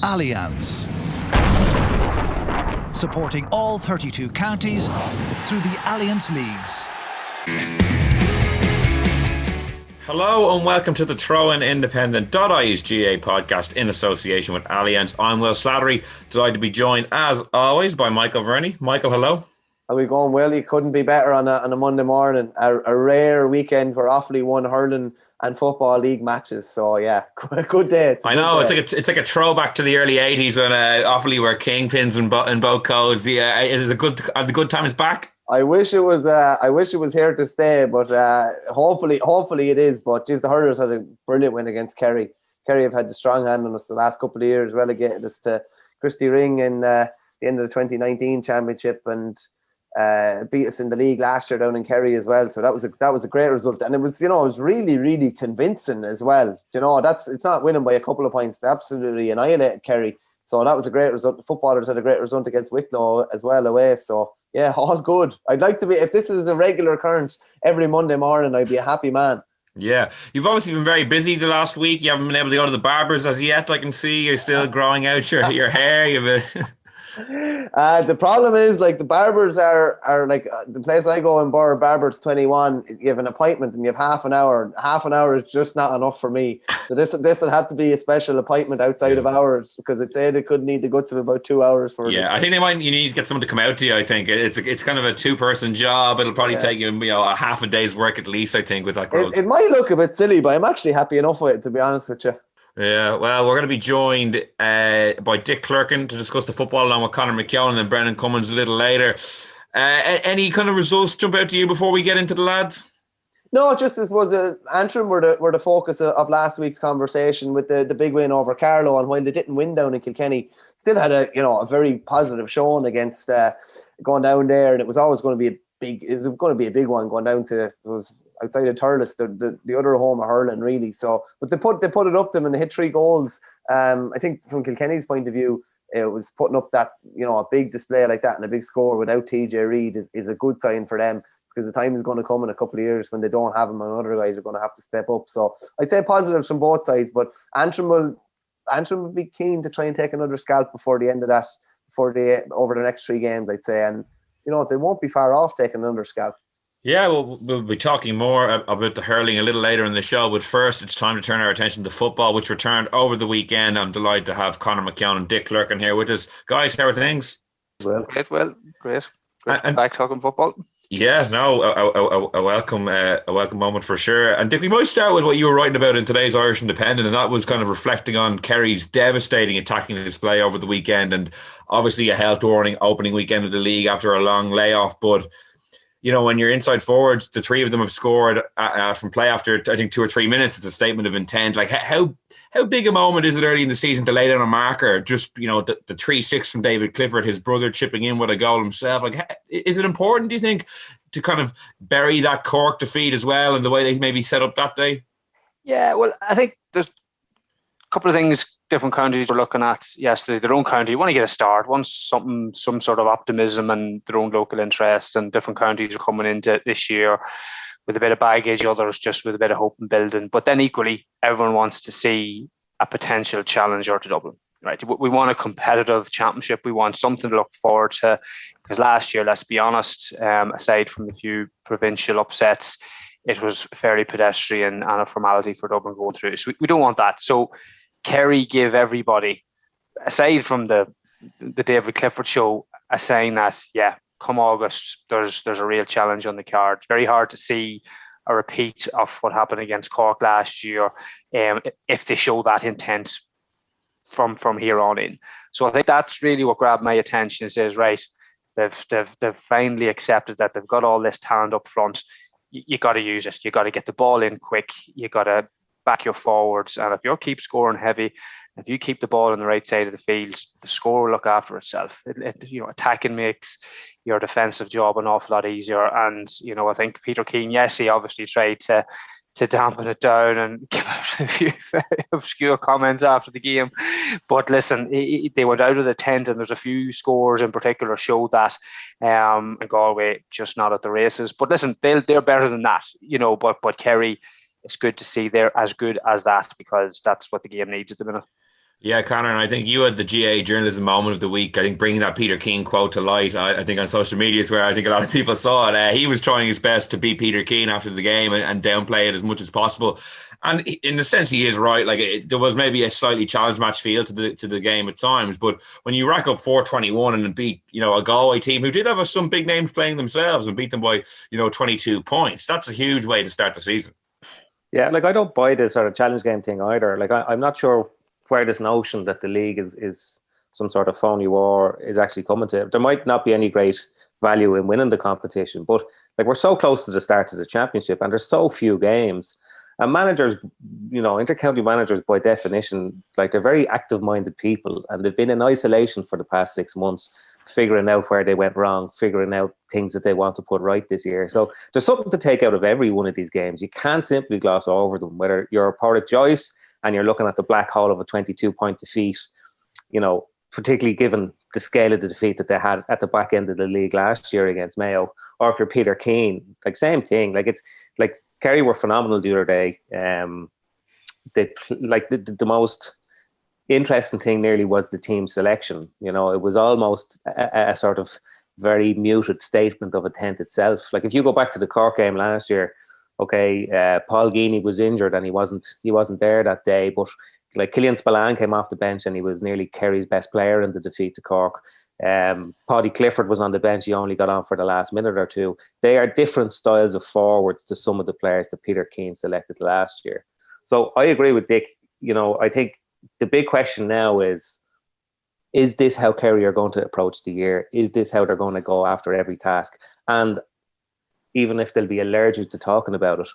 Allianz. Supporting all 32 counties through the Allianz Leagues. Hello and welcome to the Throw-In Independent.ie's GA podcast in association with Allianz. I'm Will Slattery, delighted to be joined as always by Michael Verney. Michael, hello. How are we going? Well, you couldn't be better on a Monday morning. A rare weekend for Offaly won hurling and football league matches. So yeah, good day. I know it's like a throwback to the early '80s when Offaly were kingpins in both codes. Yeah, the good time is back. I wish it was here to stay, but hopefully it is. But geez, the hurlers had a brilliant win against Kerry. Kerry have had the strong hand on us the last couple of years, relegated us to Christy Ring in the end of the 2019 championship, and beat us in the league last year down in Kerry as well. So that was a great result, and it was really, really convincing as well. It's not winning by a couple of points. They absolutely annihilated Kerry. So that was a great result. The footballers had a great result against Wicklow as well away. So yeah, all good. I'd like to be, if this is a regular occurrence every Monday morning, I'd be a happy man. Yeah, you've obviously been very busy the last week. You haven't been able to go to the barbers as yet. I can see you're still growing out your hair. The problem is, like, the barbers are like the place I go in Barber's 21. You have an appointment and you have half an hour. Half an hour is just not enough for me. So this will have to be a special appointment outside of hours, because it said it could need the guts of about 2 hours for. Yeah, I think you need to get someone to come out to you. I think it's kind of a 2-person job. It'll probably take you a half a day's work at least, I think, with that growth. It might look a bit silly, but I'm actually happy enough with it, to be honest with you. Yeah, well, we're going to be joined by Dick Clerkin to discuss the football along with Conor, McKeon, and then Brendan Cummins a little later. Any kind of results jump out to you before we get into the lads? No, just it was Antrim were the focus of last week's conversation with the big win over Carlow, and while they didn't win down in Kilkenny, still had a very positive showing against going down there, and it was always going to be a big one going down to, it was outside of Thurles, the other home of hurling, really. So, but they put it up them and they hit 3 goals. I think from Kilkenny's point of view, it was putting up that, a big display like that and a big score without TJ Reid is a good sign for them, because the time is going to come in a couple of years when they don't have him and other guys are going to have to step up. So I'd say positives from both sides, but Antrim will be keen to try and take another scalp before the end of that, over the next 3 games, I'd say. And, they won't be far off taking another scalp. Yeah, we'll be talking more about the hurling a little later in the show, but first it's time to turn our attention to football, which returned over the weekend. I'm delighted to have Conor, McKeon and Dick Clerkin here with us. Guys, how are things? Well, great. Back talking football. Yeah, no, a welcome moment for sure. And Dick, we might start with what you were writing about in today's Irish Independent, and that was kind of reflecting on Kerry's devastating attacking display over the weekend, and obviously a health warning opening weekend of the league after a long layoff. But when you're inside forwards, the 3 of them have scored from play after, I think, 2 or 3 minutes. It's a statement of intent. Like, how big a moment is it early in the season to lay down a marker? Just, the 3-6 from David Clifford, his brother chipping in with a goal himself. Like, is it important, do you think, to kind of bury that Cork defeat as well and the way they maybe set up that day? Yeah, well, I think there's a couple of things different counties were looking at yesterday. Their own county, you want to get a start, want some sort of optimism and their own local interest, and different counties are coming into this year with a bit of baggage, others just with a bit of hope and building. But then equally, everyone wants to see a potential challenger to Dublin, right? We want a competitive championship. We want something to look forward to, because last year, let's be honest, aside from a few provincial upsets, it was fairly pedestrian and a formality for Dublin going through. So we don't want that. So Kerry give everybody, aside from the David Clifford show, a sign that, yeah, come August, there's a real challenge on the card. It's very hard to see a repeat of what happened against Cork last year if they show that intent from here on in. So I think that's really what grabbed my attention. It says, right, they've finally accepted that they've got all this talent up front. You got to use it. You got to get the ball in quick. You got to back your forwards, and if you keep scoring heavy, if you keep the ball on the right side of the field, the score will look after itself. Attacking makes your defensive job an awful lot easier. And I think Peter Keane, yes, he obviously tried to dampen it down and give out a few very obscure comments after the game. But listen, they went out of the tent, and there's a few scores in particular showed that. And Galway just not at the races. But listen, they're better than that, But Kerry, it's good to see they're as good as that, because that's what the game needs at the minute. Yeah, Conor, and I think you had the GA journalism moment of the week. I think bringing that Peter Keane quote to light. I think on social media is where I think a lot of people saw it. He was trying his best to beat Peter Keane after the game and downplay it as much as possible. And in a sense, he is right. Like there was maybe a slightly challenge match feel to the game at times, but when you rack up 421 and beat a Galway team who did have some big names playing themselves and beat them by 22 points, that's a huge way to start the season. Yeah, like I don't buy this sort of challenge game thing either. Like I'm not sure where this notion that the league is some sort of phony war is actually coming to. There might not be any great value in winning the competition, but like we're so close to the start of the championship and there's so few games. And managers, inter-county managers by definition, like they're very active-minded people and they've been in isolation for the past 6 months, figuring out where they went wrong, figuring out things that they want to put right this year. So there's something to take out of every one of these games. You can't simply gloss over them, whether you're a Pádraic Joyce and you're looking at the black hole of a 22-point defeat, particularly given the scale of the defeat that they had at the back end of the league last year against Mayo, or if you're Peter Keane, like same thing. Like it's like Kerry were phenomenal the other day. The most interesting thing nearly was the team selection. It was almost a sort of very muted statement of intent itself. Like if you go back to the Cork game last year, Paul Geaney was injured and he wasn't there that day, but like Killian Spillane came off the bench and he was nearly Kerry's best player in the defeat to Cork. Paddy Clifford was on the bench. He only got on for the last minute or two. They are different styles of forwards to some of the players that Peter Keane selected last year. So I agree with Dick. I think the big question now is this how Kerry are going to approach the year? Is this how they're going to go after every task? And even if they'll be allergic to talking about it,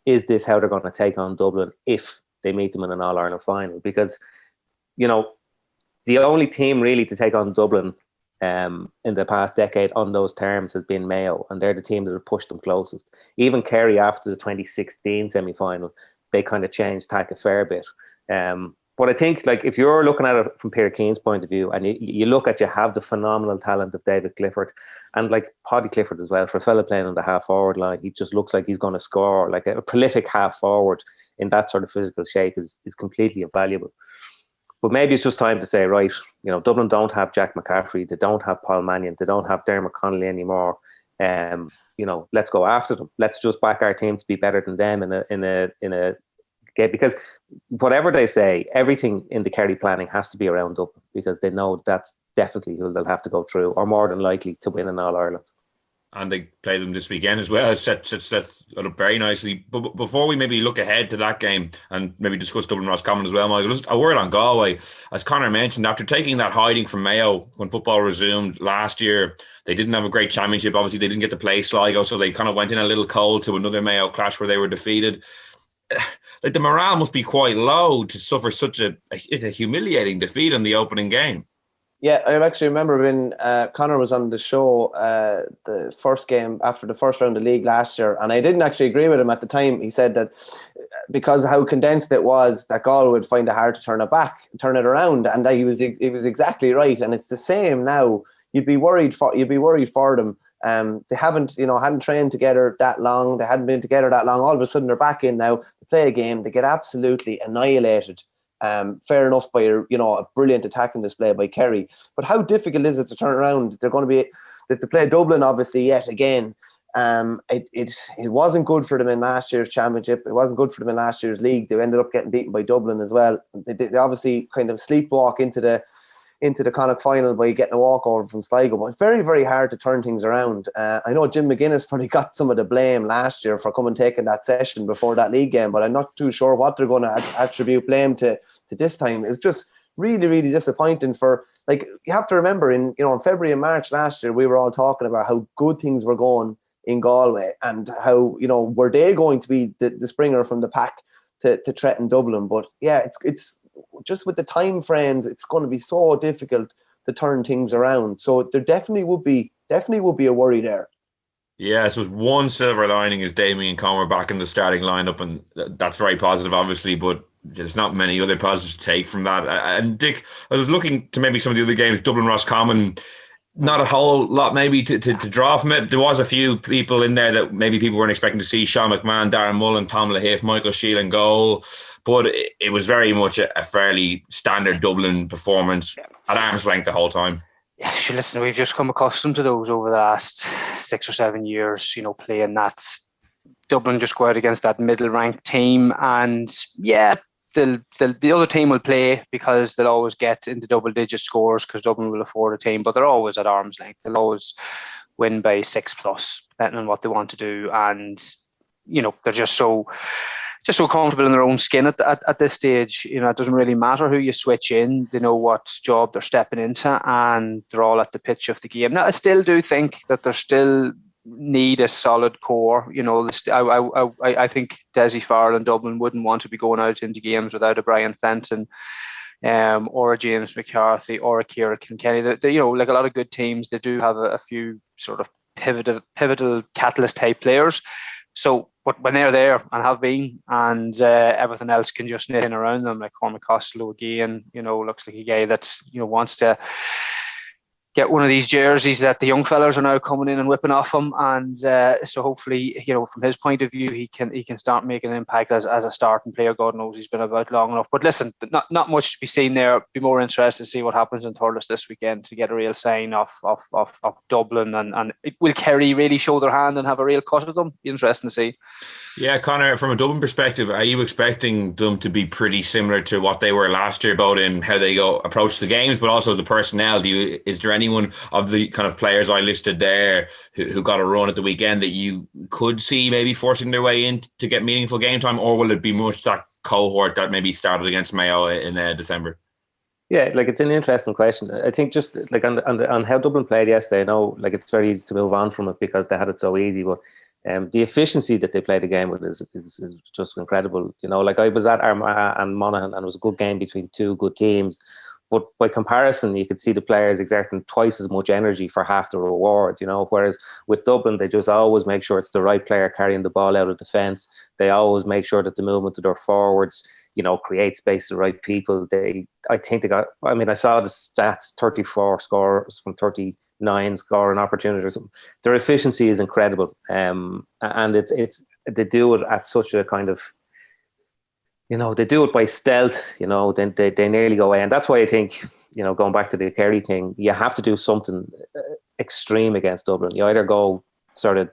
is this how they're going to take on Dublin if they meet them in an All-Ireland final? Because, the only team really to take on Dublin in the past decade on those terms has been Mayo, and they're the team that have pushed them closest. Even Kerry after the 2016 semi-final, they kind of changed tack a fair bit. But I think, like, if you're looking at it from Peter Keane's point of view, and you have the phenomenal talent of David Clifford, and like Paddy Clifford as well, for a fella playing on the half-forward line, he just looks like he's going to score. Like a prolific half-forward in that sort of physical shape is completely invaluable. But maybe it's just time to say, right, Dublin don't have Jack McCaffrey, they don't have Paul Mannion, they don't have Dermot Connolly anymore. Let's go after them. Let's just back our team to be better than them in a game, because whatever they say, everything in the Kerry planning has to be around Dublin, because they know that's definitely who they'll have to go through, or more than likely to win in All-Ireland. And they play them this weekend as well. It sets up very nicely. But before we maybe look ahead to that game and maybe discuss Dublin Roscommon as well, Michael, just a word on Galway. As Conor mentioned, after taking that hiding from Mayo when football resumed last year, they didn't have a great championship. Obviously, they didn't get to play Sligo, so they kind of went in a little cold to another Mayo clash where they were defeated. Like the morale must be quite low to suffer such a humiliating defeat in the opening game. Yeah, I actually remember when Conor was on the show the first game after the first round of the league last year, and I didn't actually agree with him at the time. He said that because of how condensed it was, that Galway would find it hard to turn it around, and he was exactly right. And it's the same now. You'd be worried for them. They hadn't trained together that long. They hadn't been together that long. All of a sudden, they're back in now. They play a game. They get absolutely annihilated. Fair enough by a brilliant attacking display by Kerry. But how difficult is it to turn around? They're going to be to play Dublin, obviously, yet again. It wasn't good for them in last year's championship. It wasn't good for them in last year's league. They ended up getting beaten by Dublin as well. They obviously kind of sleepwalk into the Connacht final by getting a walkover from Sligo. But it's very, very hard to turn things around. I know Jim McGuinness probably got some of the blame last year for coming taking that session before that league game, but I'm not too sure what they're going to attribute blame to this time. It was just really, really disappointing for, like, you have to remember in February and March last year, we were all talking about how good things were going in Galway and how, were they going to be the springer from the pack to threaten Dublin. But yeah, it's just with the time frames, it's going to be so difficult to turn things around. So there definitely would be a worry there. Yeah, I suppose one silver lining is Damien Conor back in the starting lineup, and that's very positive, obviously, but there's not many other positives to take from that. And Dick, I was looking to maybe some of the other games, Dublin Roscommon. not a whole lot maybe to draw from it. There was a few people in there that maybe people weren't expecting to see: Sean McMahon, Darren Mullen, Tom Lahiff, Michael Sheehan in goal. But it was very much a fairly standard Dublin performance at arm's length the whole time. Yeah, sure, listen, we've just come accustomed to those over the last 6 or 7 years, playing that. Dublin just go out against that middle-ranked team, and the other team will play because they'll always get into double-digit scores because Dublin will afford a team, but they're always at arm's length. They'll always win by 6+, depending on what they want to do, and they're just so comfortable in their own skin at this stage. It doesn't really matter who you switch in. They know what job they're stepping into, and they're all at the pitch of the game. Now, I still do think that they're still need a solid core. I think Desi Farrell and Dublin wouldn't want to be going out into games without a Brian Fenton, or a James McCarthy, or a Ciara Kilkenny. Like a lot of good teams, they do have a few sort of pivotal catalyst type players. So, but when they're there and have been, and everything else can just knit in around them, like Cormac Costello again, looks like a guy that wants to get one of these jerseys that the young fellas are now coming in and whipping off him, and so hopefully, from his point of view, he can start making an impact as a starting player. God knows he's been about long enough. But listen, not much to be seen there. Be more interested to see what happens in Thurles this weekend to get a real sign of Dublin, and will Kerry really show their hand and have a real cut at them? Be interesting to see. Yeah, Conor, from a Dublin perspective, are you expecting them to be pretty similar to what they were last year, both in how they approach the games, but also the personnel? Is there anyone of the kind of players I listed there who got a run at the weekend that you could see maybe forcing their way in to get meaningful game time, or will it be much that cohort that maybe started against Mayo in December? Yeah, it's an interesting question. I think just like on how Dublin played yesterday, I know it's very easy to move on from it because they had it so easy, but the efficiency that they played the game with is just incredible. I was at Armagh and Monaghan, and it was a good game between two good teams. But by comparison, you could see the players exerting twice as much energy for half the reward, whereas with Dublin, they just always make sure it's the right player carrying the ball out of defence. They always make sure that the movement of their forwards, create space to the right people. I saw the stats, 34 scores from 39 scoring opportunities. Their efficiency is incredible. And they do it at such a kind of, they do it by stealth, then they nearly go away. And that's why I think, going back to the Kerry thing, you have to do something extreme against Dublin. You either go sort of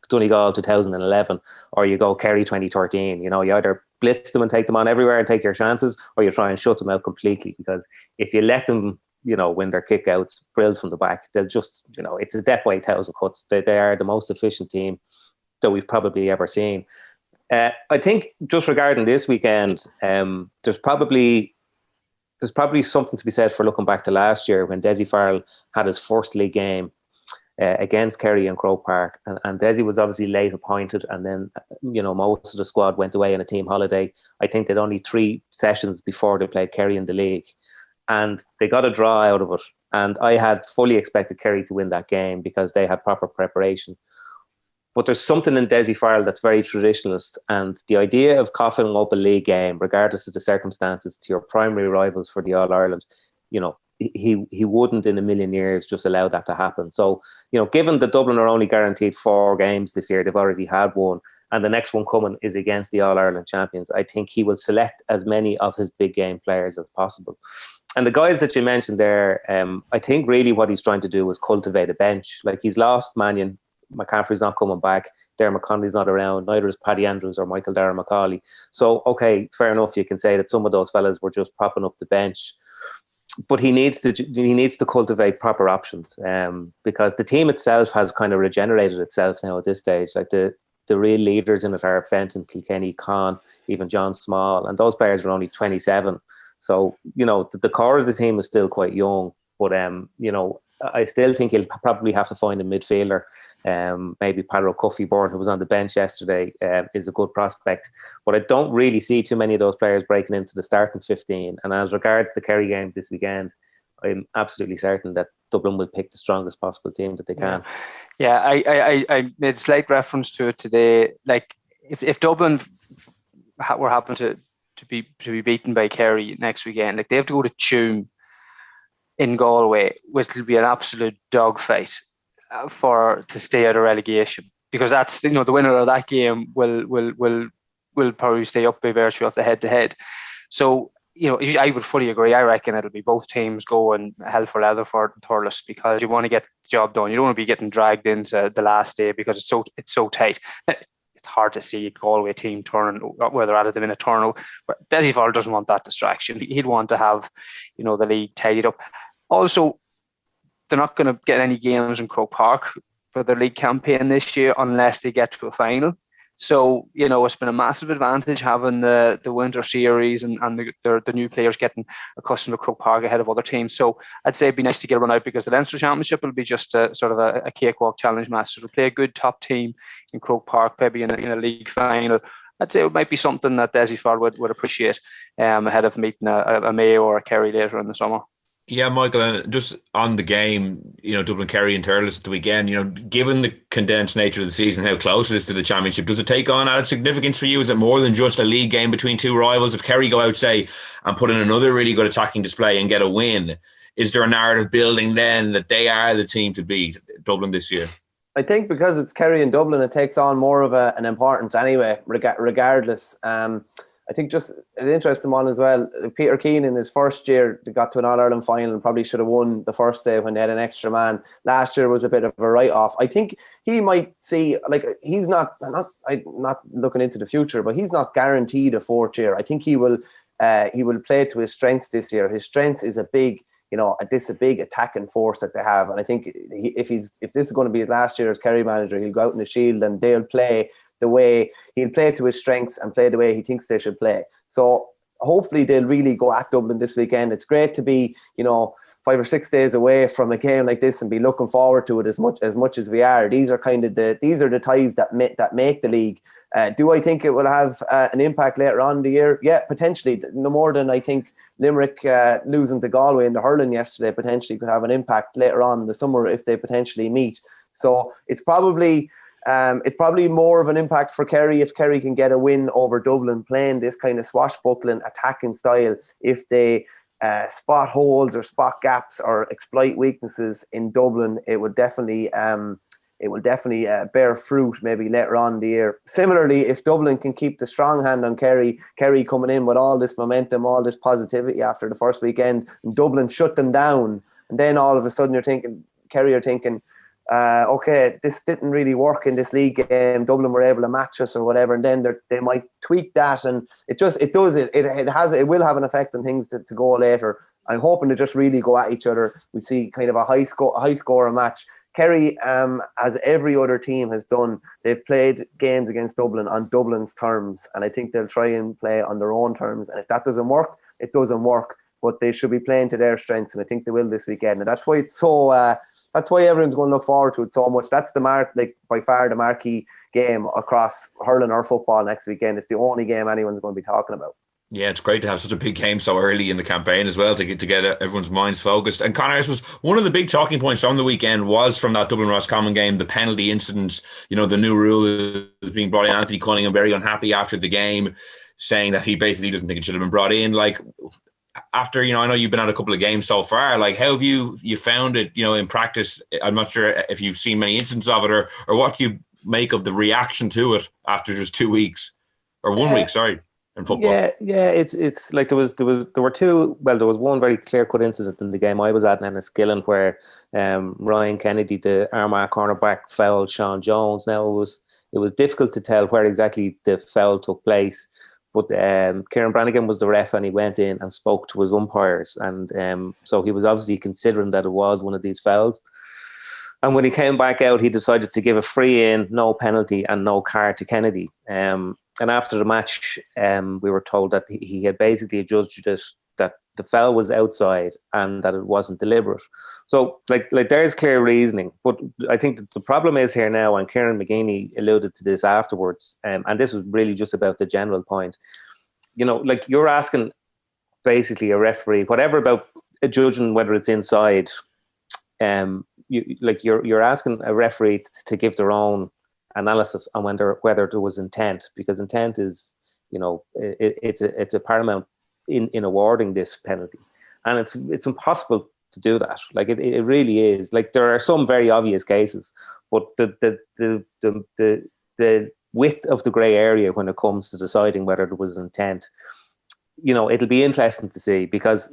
Donegal 2011 or you go Kerry 2013. You either blitz them and take them on everywhere and take your chances, or you try and shut them out completely. Because if you let them, win their kick-outs, drilled from the back, they'll just, it's a death by 1,000 cuts. They are the most efficient team that we've probably ever seen. I think just regarding this weekend, there's probably something to be said for looking back to last year when Desi Farrell had his first league game against Kerry in Croke Park, and Desi was obviously late appointed, and then most of the squad went away on a team holiday. I think they'd only 3 sessions before they played Kerry in the league, and they got a draw out of it. And I had fully expected Kerry to win that game because they had proper preparation. But there's something in Desi Farrell that's very traditionalist, and the idea of coughing up a league game, regardless of the circumstances, to your primary rivals for the All-Ireland, he wouldn't in a million years just allow that to happen. So, given that Dublin are only guaranteed 4 games this year, they've already had one, and the next one coming is against the All-Ireland champions, I think he will select as many of his big game players as possible. And the guys that you mentioned there, I think really what he's trying to do is cultivate a bench. Like, he's lost Mannion, McCaffrey's not coming back, Dermot Connolly's not around, neither is Paddy Andrews or Michael Darragh Macaulay. So, okay, fair enough, you can say that some of those fellas were just propping up the bench. But he needs to cultivate proper options, because the team itself has kind of regenerated itself now at this stage. Like the real leaders in it are Fenton, Kilkenny, Con, even John Small, and those players are only 27. So, the core of the team is still quite young, but I still think he'll probably have to find a midfielder. Maybe Padro Cuffy-Bourne, who was on the bench yesterday, is a good prospect. But I don't really see too many of those players breaking into the starting 15. And as regards the Kerry game this weekend, I'm absolutely certain that Dublin will pick the strongest possible team that they can. Yeah, I made a slight reference to it today. Like, if Dublin were happen to be beaten by Kerry next weekend, like, they have to go to Tuam in Galway, which will be an absolute dogfight to stay out of relegation, because that's, the winner of that game will probably stay up by virtue of the head-to-head. So, I would fully agree. I reckon it'll be both teams going hell for leather for Thurles, because you want to get the job done. You don't want to be getting dragged into the last day because it's so tight. It's hard to see a Galway team turning where they're at the minute turn. But Dessie Fowler doesn't want that distraction. He'd want to have, the league tidied up. Also, they're not going to get any games in Croke Park for their league campaign this year unless they get to a final. So, it's been a massive advantage having the winter series and the new players getting accustomed to Croke Park ahead of other teams. So I'd say it'd be nice to get a run out, because the Leinster Championship will be just a sort of a cakewalk challenge match. So to play a good top team in Croke Park, maybe in a league final, I'd say it might be something that Dessie Fowler would appreciate ahead of meeting a Mayo or a Kerry later in the summer. Yeah, Michael, and just on the game, Dublin, Kerry and Thurles at the weekend, given the condensed nature of the season, how close it is to the championship, does it take on added significance for you? Is it more than just a league game between two rivals? If Kerry go out, say, and put in another really good attacking display and get a win, is there a narrative building then that they are the team to beat Dublin this year? I think because it's Kerry and Dublin, it takes on more of an importance anyway, regardless. I think just an interesting one as well. Peter Keane in his first year got to an All-Ireland final and probably should have won the first day when they had an extra man. Last year was a bit of a write-off. I think he might see, he's not looking into the future, but he's not guaranteed a fourth year. I think he will play to his strengths this year. His strengths is a big attacking force that they have, and I think if this is going to be his last year as Kerry manager, he'll go out in the Shield and they'll play to his strengths and play the way he thinks they should play. So hopefully they'll really go at Dublin this weekend. It's great to be 5 or 6 days away from a game like this and be looking forward to it as much as we are. These are the ties that make the league. Do I think it will have an impact later on in the year? Yeah, potentially. No more than I think Limerick losing to Galway in the hurling yesterday potentially could have an impact later on in the summer if they potentially meet. So it's probably more of an impact for Kerry if Kerry can get a win over Dublin playing this kind of swashbuckling attacking style. If they spot holes or spot gaps or exploit weaknesses in Dublin, it will definitely bear fruit maybe later on in the year. Similarly, if Dublin can keep the strong hand on Kerry coming in with all this momentum, all this positivity after the first weekend, and Dublin shut them down, and then all of a sudden Kerry are thinking, okay, this didn't really work in this league game. Dublin were able to match us or whatever, and then they might tweak that, and it will have an effect on things to go later. I'm hoping to just really go at each other. We see kind of a high score match. Kerry, as every other team has done, they've played games against Dublin on Dublin's terms, and I think they'll try and play on their own terms. And if that doesn't work, it doesn't work. But they should be playing to their strengths, and I think they will this weekend. And that's why it's so. That's why everyone's going to look forward to it so much. That's by far the marquee game across hurling or football next weekend. It's the only game anyone's going to be talking about. Yeah, it's great to have such a big game so early in the campaign as well to get everyone's minds focused. And Conor, was one of the big talking points from the weekend was from that Dublin Roscommon game, the penalty incidents. The new rule is being brought in. Anthony Cunningham very unhappy after the game, saying that he basically doesn't think it should have been brought in. After, I know you've been at a couple of games so far, how have you found it, in practice? I'm not sure if you've seen many instances of it or what do you make of the reaction to it after just 2 weeks or 1 week, sorry, in football? Yeah, it's like there was one very clear-cut incident in the game I was at in Enniskillen where Ryan Kennedy, the Armagh cornerback, fouled Sean Jones. Now it was difficult to tell where exactly the foul took place. But Kieran Brannigan was the ref and he went in and spoke to his umpires. And so he was obviously considering that it was one of these fouls. And when he came back out, he decided to give a free in, no penalty and no card to Kennedy. And after the match, we were told that he had basically judged it, that the foul was outside and that it wasn't deliberate. So like there's clear reasoning. But I think that the problem is here now, and Kieran McGeeney alluded to this afterwards, and this was really just about the general point. You're asking basically a referee, whatever about judging whether it's inside, you're asking a referee to give their own analysis on whether there was intent, because intent is, it's a paramount in awarding this penalty, and it's impossible to do that. Like it really is. Like there are some very obvious cases, but the width of the grey area when it comes to deciding whether there was intent, it'll be interesting to see, because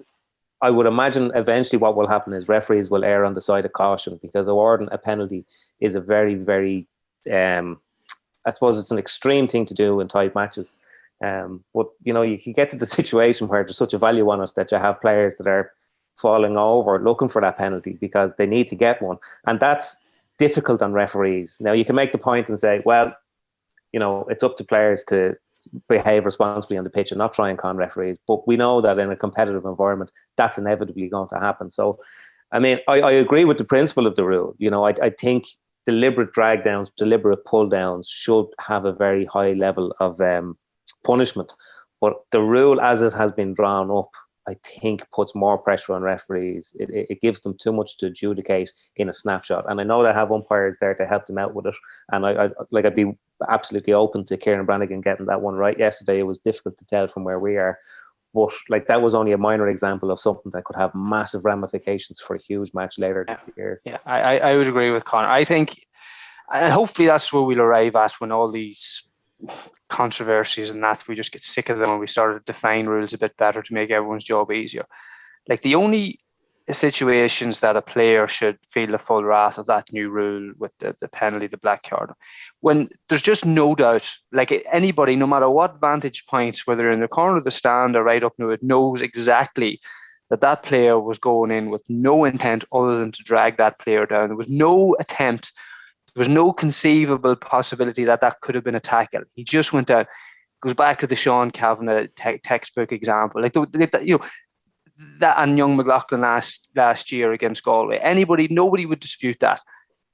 I would imagine eventually what will happen is referees will err on the side of caution, because awarding a penalty is a very, very, I suppose it's an extreme thing to do in tight matches. But, you can get to the situation where there's such a value on it that you have players that are falling over looking for that penalty because they need to get one. And that's difficult on referees. Now, you can make the point and say, well, it's up to players to behave responsibly on the pitch and not try and con referees. But we know that in a competitive environment, that's inevitably going to happen. So, I mean, I agree with the principle of the rule. I think deliberate drag downs, deliberate pull downs should have a very high level of punishment. But the rule as it has been drawn up, I think puts more pressure on referees. It gives them too much to adjudicate in a snapshot. And I know they have umpires there to help them out with it. And I'd be absolutely open to Kieran Brannigan getting that one right yesterday. It was difficult to tell from where we are. But that was only a minor example of something that could have massive ramifications for a huge match later this year. Yeah, I would agree with Conor. I think, and hopefully that's where we'll arrive at when all these controversies and that, we just get sick of them and we start to define rules a bit better to make everyone's job easier. Like, the only situations that a player should feel the full wrath of that new rule with the penalty, the black card, when there's just no doubt, like, anybody, no matter what vantage point, whether in the corner of the stand or right up near it, knows exactly that player was going in with no intent other than to drag that player down. There was no attempt. There was no conceivable possibility that could have been a tackle. He just went down. Goes back to the Sean Kavanagh textbook example. Like, that and young McLaughlin last year against Galway. Nobody would dispute that.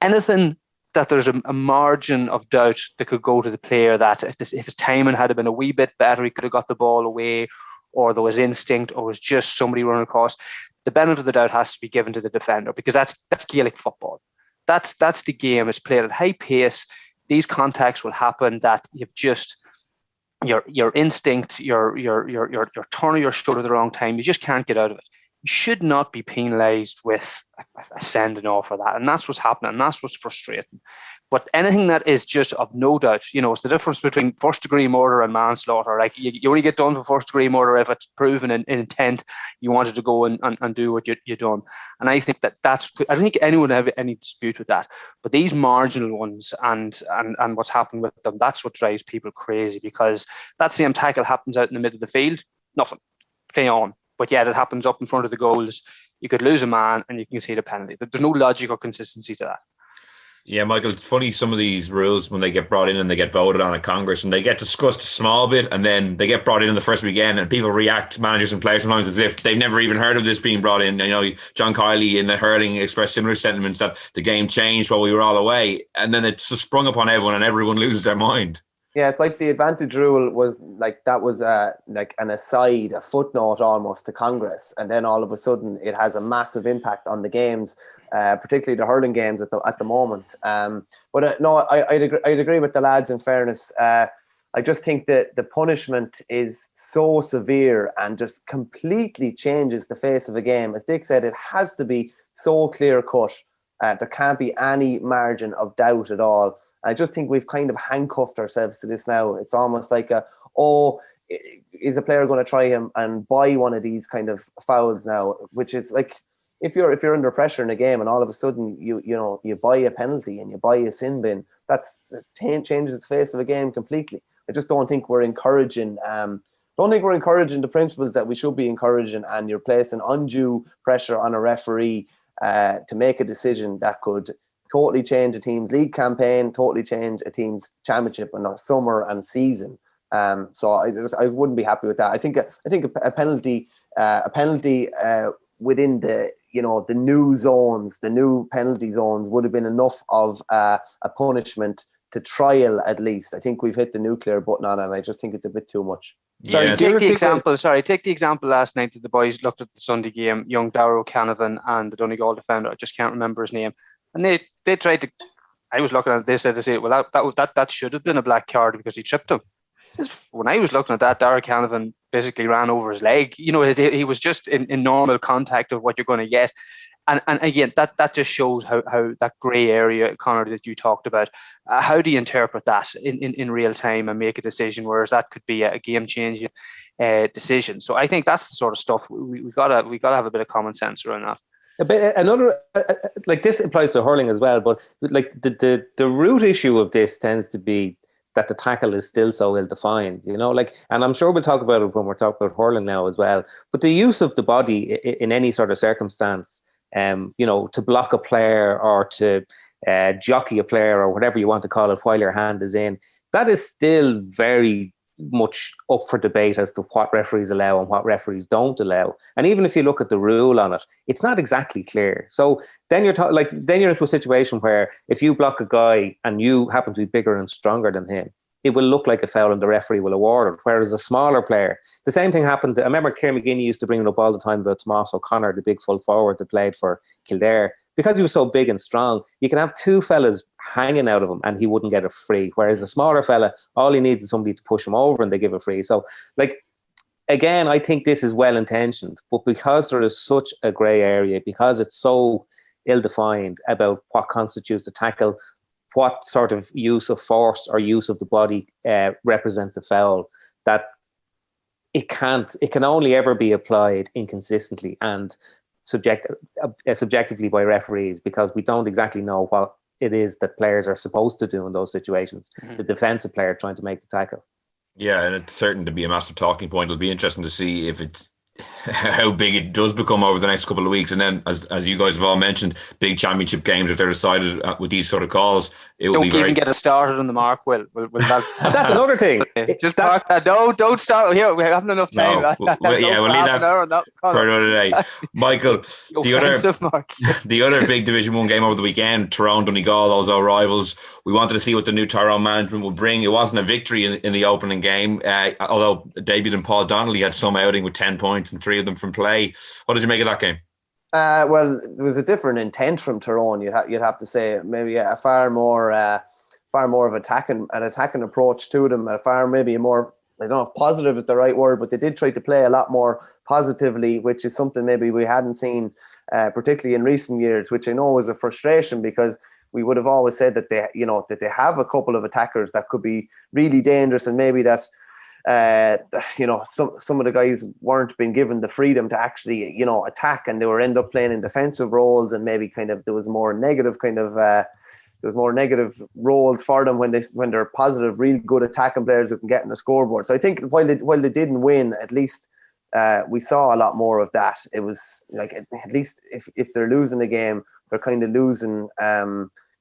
Anything that there's a margin of doubt that could go to the player, that if his timing had been a wee bit better, he could have got the ball away, or there was instinct, or was just somebody running across. The benefit of the doubt has to be given to the defender, because that's Gaelic football. That's the game. It's played at high pace. These contacts will happen. That you've just your instinct, your turning your shoulder at the wrong time. You just can't get out of it. You should not be penalised with a sending off for that, and that's what's happening. And that's what's frustrating. But anything that is just of no doubt, it's the difference between first degree murder and manslaughter. Like, you only get done for first degree murder if it's proven in intent you wanted to go and do what you done. And I think I don't think anyone would have any dispute with that. But these marginal ones and what's happened with them, that's what drives people crazy, because that same tackle happens out in the middle of the field, nothing, play on. But yet it happens up in front of the goals. You could lose a man and you can see the penalty. There's no logic or consistency to that. Yeah, Michael, it's funny, some of these rules, when they get brought in and they get voted on at Congress and they get discussed a small bit, and then they get brought in the first weekend and people react, managers and players sometimes, as if they've never even heard of this being brought in. John Kiley in the hurling expressed similar sentiments that the game changed while we were all away, and then it's just sprung upon everyone and everyone loses their mind. Yeah, it's like the advantage rule was like like an aside, a footnote almost to Congress, and then all of a sudden it has a massive impact on the games, particularly the hurling games at the moment. But no, I'd agree with the lads. In fairness, I just think that the punishment is so severe and just completely changes the face of a game. As Dick said, it has to be so clear cut. There can't be any margin of doubt at all. I just think we've kind of handcuffed ourselves to this now. It's almost like is a player going to try him and buy one of these kind of fouls now? Which is like, if you're under pressure in a game and all of a sudden you buy a penalty and you buy a sin bin, that changes the face of a game completely. I just don't think we're encouraging. The principles that we should be encouraging, and you're placing undue pressure on a referee to make a decision that could totally change a team's league campaign, totally change a team's championship in a summer and season. So I wouldn't be happy with that. I think a penalty within the new zones, the new penalty zones, would have been enough of a punishment to trial at least. I think we've hit the nuclear button on it, and I just think it's a bit too much. Take the example last night that the boys looked at the Sunday game, young Darrow Canavan and the Donegal defender, I just can't remember his name. And they tried to, I was looking at it, they said, well, that should have been a black card because he tripped him. When I was looking at that, Darragh Canavan basically ran over his leg. He was just in normal contact of what you're going to get. And again, that just shows how that grey area, Conor, that you talked about. How do you interpret that in real time and make a decision? Whereas that could be a game changing decision. So I think that's the sort of stuff we've got to have a bit of common sense around that. Another like this applies to hurling as well, but like the root issue of this tends to be that the tackle is still so ill defined, and I'm sure we'll talk about it when we're talking about hurling now as well. But the use of the body in any sort of circumstance, to block a player or to jockey a player or whatever you want to call it while your hand is in, that is still very much up for debate as to what referees allow and what referees don't allow. And even if you look at the rule on it, it's not exactly clear. So then you're into a situation where if you block a guy and you happen to be bigger and stronger than him, it will look like a foul and the referee will award it. Whereas a smaller player, the same thing happened. I remember Kerry McGinney used to bring it up all the time about Tomás O'Connor, the big full forward that played for Kildare. Because he was so big and strong, you can have two fellas hanging out of him and he wouldn't get a free. Whereas a smaller fella, all he needs is somebody to push him over and they give a free. So, again, I think this is well-intentioned. But because there is such a grey area, because it's so ill-defined about what constitutes a tackle, what sort of use of force or use of the body represents a foul, that it can only ever be applied inconsistently and subjectively by referees, because we don't exactly know what it is that players are supposed to do in those situations. Mm-hmm. The defensive player trying to make the tackle. Yeah, and it's certain to be a massive talking point. It'll be interesting to see if how big it does become over the next couple of weeks. And then, as you guys have all mentioned, big championship games, if they're decided with these sort of calls, it will be very... Don't even get us started on the mark, Will that... That's another thing. Just park that. No, don't start. Here, we haven't enough time. No, we'll leave that for another day. Michael, the other big Division 1 game over the weekend, Tyrone-Donegal, those old rivals. We wanted to see what the new Tyrone management would bring. It wasn't a victory in the opening game, although debutant Paul Donnelly had some outing with 10 points and 3 of them from play. What did you make of that game? Well, there was a different intent from Tyrone. You'd have to say, maybe a far more of an attacking approach to them. Maybe a more, I don't know if positive is the right word, but they did try to play a lot more positively, which is something maybe we hadn't seen, particularly in recent years, which I know was a frustration, because we would have always said that they have a couple of attackers that could be really dangerous, and maybe that some of the guys weren't being given the freedom to actually attack, and they were end up playing in defensive roles, and maybe there was more negative roles for them when they're positive, really good attacking players who can get in the scoreboard. So I think while they didn't win, at least we saw a lot more of that. It was like, at least if they're losing a game, they're kind of losing,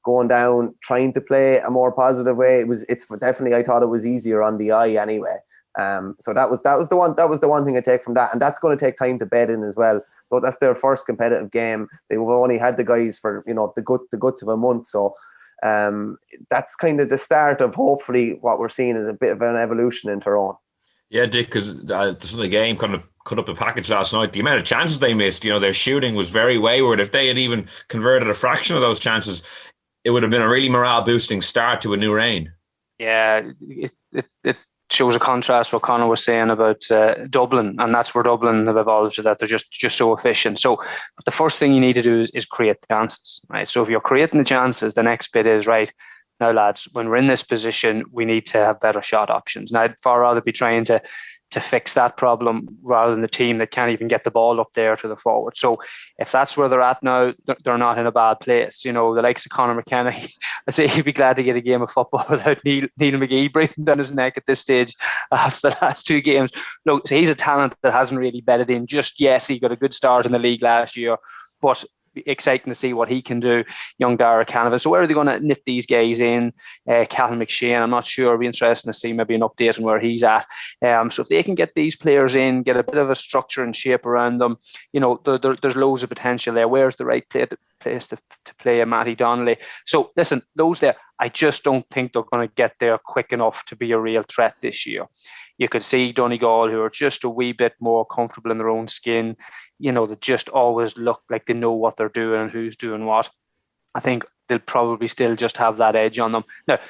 going down, trying to play a more positive way. It's definitely, I thought it was easier on the eye anyway. So that was the one thing I take from that, and that's going to take time to bed in as well. But that's their first competitive game. They've only had the guys for the guts of a month. So that's kind of the start of hopefully what we're seeing is a bit of an evolution in Tyrone. Yeah, Dick, because the game kind of cut up a package last night. The amount of chances they missed, their shooting was very wayward. If they had even converted a fraction of those chances, it would have been a really morale-boosting start to a new reign. Yeah, it shows a contrast what Conor was saying about Dublin, and that's where Dublin have evolved to, that they're just so efficient. So the first thing you need to do is create chances, right? So if you're creating the chances, the next bit is, right, now lads, when we're in this position, we need to have better shot options. Now, I'd far rather be trying to fix that problem rather than the team that can't even get the ball up there to the forward. So if that's where they're at now, they're not in a bad place. The likes of Conor McKenna, I say he'd be glad to get a game of football without Neil McGee breathing down his neck at this stage after the last 2 games. Look, so he's a talent that hasn't really bedded in just yet. He got a good start in the league last year, but exciting to see what he can do, young Darragh Canavan. So where are they going to knit these guys in? Callum McShane, I'm not sure. It'll be interesting to see maybe an update on where he's at. So if they can get these players in, get a bit of a structure and shape around them, there's loads of potential there. Where's the right place to play a Matty Donnelly? So listen, those there, I just don't think they're going to get there quick enough to be a real threat this year. You could see Donegal, who are just a wee bit more comfortable in their own skin, they just always look like they know what they're doing and who's doing what. I think they'll probably still just have that edge on them. Now,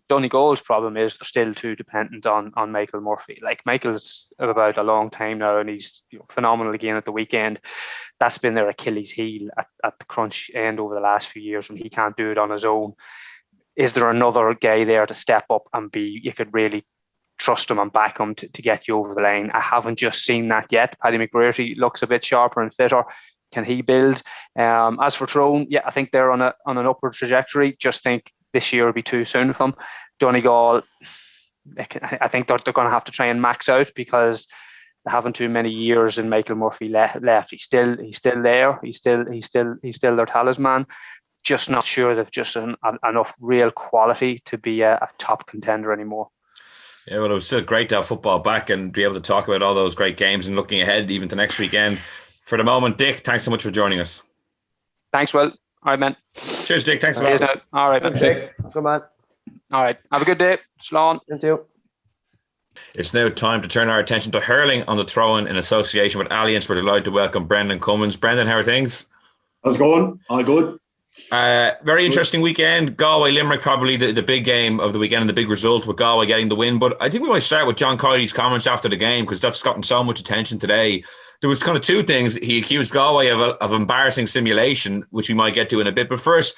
Donegal's problem is they're still too dependent on Michael Murphy. Like, Michael's about a long time now, and he's phenomenal again at the weekend. That's been their Achilles heel at the crunch end over the last few years when he can't do it on his own. Is there another guy there to step up and you could really trust him and back him to get you over the line? I haven't just seen that yet. Paddy McBrearty looks a bit sharper and fitter. Can he build? As for Tyrone, I think they're on an upward trajectory. Just think this year will be too soon for them. Donegal, I think they're going to have to try and max out because they haven't too many years in Michael Murphy left. He's still there. He's still their talisman. Just not sure they've just enough real quality to be a top contender anymore. Yeah, well, it was still great to have football back and be able to talk about all those great games and looking ahead even to next weekend. For the moment, Dick, thanks so much for joining us. Thanks, Will. All right, man. Cheers, Dick. Thanks a lot. All right, man. Good man. All right. Have a good day. Slán. Thank you. It's now time to turn our attention to hurling on the throw-in in association with Alliance. We're delighted to welcome Brendan Cummins. Brendan, how are things? How's it going? All good. Very interesting weekend. Galway, Limerick, probably the big game of the weekend and the big result with Galway getting the win. But I think we might start with John Kiley's comments after the game because that's gotten so much attention today. There was kind of two things. He accused Galway of embarrassing simulation, which we might get to in a bit. But first,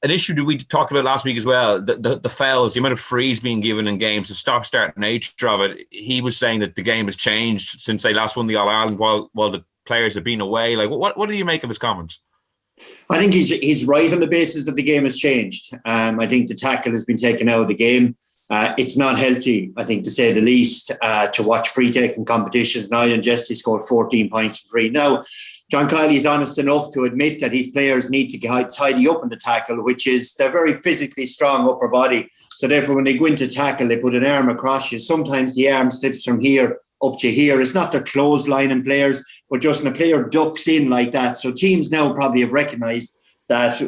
an issue that we talked about last week as well, the fouls, the amount of frees being given in games, the stop-start nature of it. He was saying that the game has changed since they last won the All-Ireland while the players have been away. Like, what do you make of his comments? I think he's right on the basis that the game has changed. I think the tackle has been taken out of the game. It's not healthy, I think, to say the least, to watch free-taking competitions. Niall and Jesse scored 14 points for free. Now, John Kiley is honest enough to admit that his players need to tidy up in the tackle, which is they're very physically strong upper body. So therefore, when they go into tackle, they put an arm across you. Sometimes the arm slips from here up to here. It's not the clotheslining players, but just when the player ducks in like that. So teams now probably have recognised that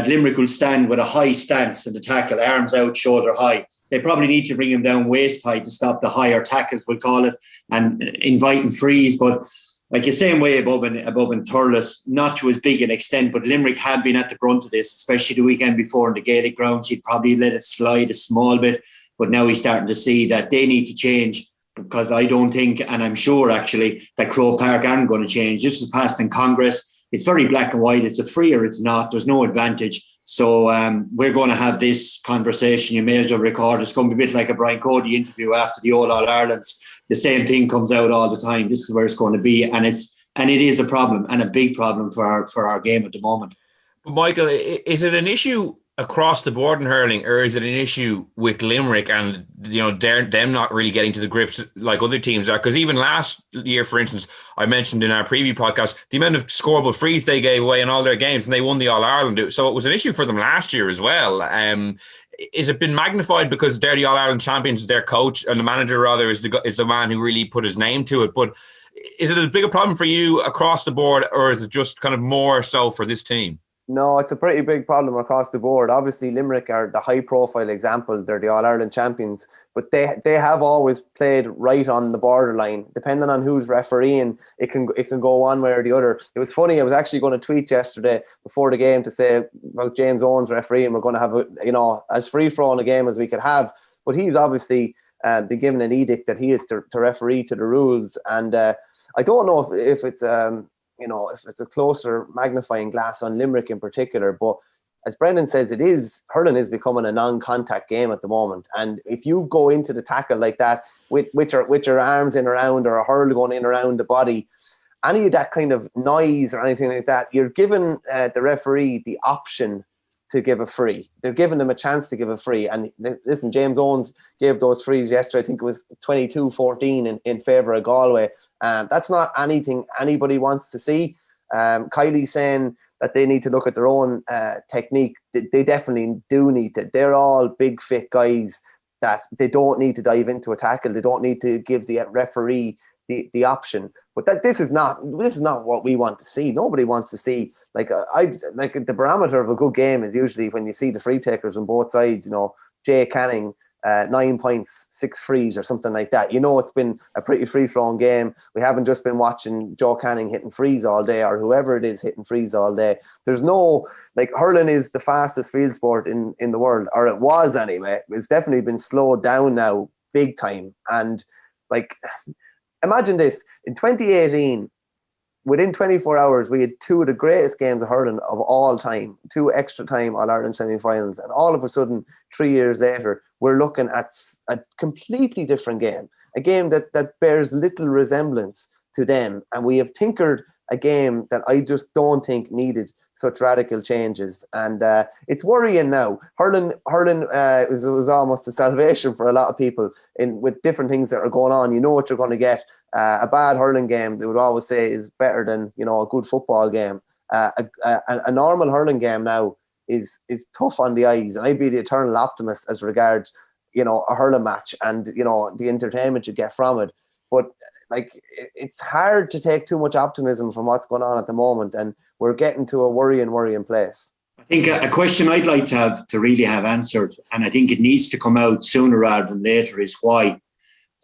Limerick will stand with a high stance in the tackle, arms out, shoulder high. They probably need to bring him down waist high to stop the higher tackles, we'll call it, and inviting frees. But like the same way above in Thurles, not to as big an extent, but Limerick had been at the brunt of this, especially the weekend before in the Gaelic grounds. He'd probably let it slide a small bit, but now he's starting to see that they need to change, because I don't think, and I'm sure actually, that Croke Park aren't going to change. This was passed in Congress. It's very black and white. It's a free or it's not. There's no advantage. So we're going to have this conversation. You may as well record. It's going to be a bit like a Brian Cody interview after the All-Irelands. The same thing comes out all the time. This is where it's going to be, and it is a problem, and a big problem for our game at the moment. But Michael, is it an issue across the board in hurling, or is it an issue with Limerick and them not really getting to the grips like other teams are? Because even last year, for instance, I mentioned in our preview podcast the amount of scoreable frees they gave away in all their games, and they won the All-Ireland. So it was an issue for them last year as well. Is it been magnified because they're the All-Ireland champions? Their coach and the manager rather is the man who really put his name to it. But is it a bigger problem for you across the board, or is it just kind of more so for this team? No, it's a pretty big problem across the board. Obviously, Limerick are the high-profile example. They're the All-Ireland champions, but they have always played right on the borderline. Depending on who's refereeing, it can go one way or the other. It was funny. I was actually going to tweet yesterday before the game to say about James Owens refereeing. We're going to have as free-flowing a game as we could have, but he's obviously been given an edict that he is to referee to the rules, and I don't know if it's if it's a closer magnifying glass on Limerick in particular, but as Brendan says, hurling is becoming a non-contact game at the moment. And if you go into the tackle like that, with your arms in around, or a hurl going in around the body, any of that kind of noise or anything like that, you're giving the referee the option to give a free. They're giving them a chance to give a free. And listen, James Owens gave those frees yesterday. I think it was 22-14 in favour of Galway. That's not anything anybody wants to see. Kiley's saying that they need to look at their own technique. They definitely do need to. They're all big, fit guys that they don't need to dive into a tackle. They don't need to give the referee the option. But this is not what we want to see. Nobody wants to see. The barometer of a good game is usually when you see the free takers on both sides. Jay Canning 9 points, 6 frees or something like that. You know, it's been a pretty free-flowing game. We haven't just been watching Joe Canning hitting frees all day, or whoever it is hitting frees all day. There's no, like, hurling is the fastest field sport in the world, or it was anyway. It's definitely been slowed down now big time. And like, imagine this, in 2018, within 24 hours, we had 2 of the greatest games of hurling of all time, 2 extra time All-Ireland semi-finals. And all of a sudden, 3 years later, we're looking at a completely different game, a game that bears little resemblance to them. And we have tinkered a game that I just don't think needed such radical changes. And it's worrying now. Hurling was almost a salvation for a lot of people with different things that are going on. You know what you're going to get. A bad hurling game, they would always say, is better than, you know, a good football game. A normal hurling game now is tough on the eyes, and I'd be the eternal optimist as regards, you know, a hurling match and, you know, the entertainment you get from it. But like, it's hard to take too much optimism from what's going on at the moment, and we're getting to a worrying place. I think a question I'd like to really have answered, and I think it needs to come out sooner rather than later, is why.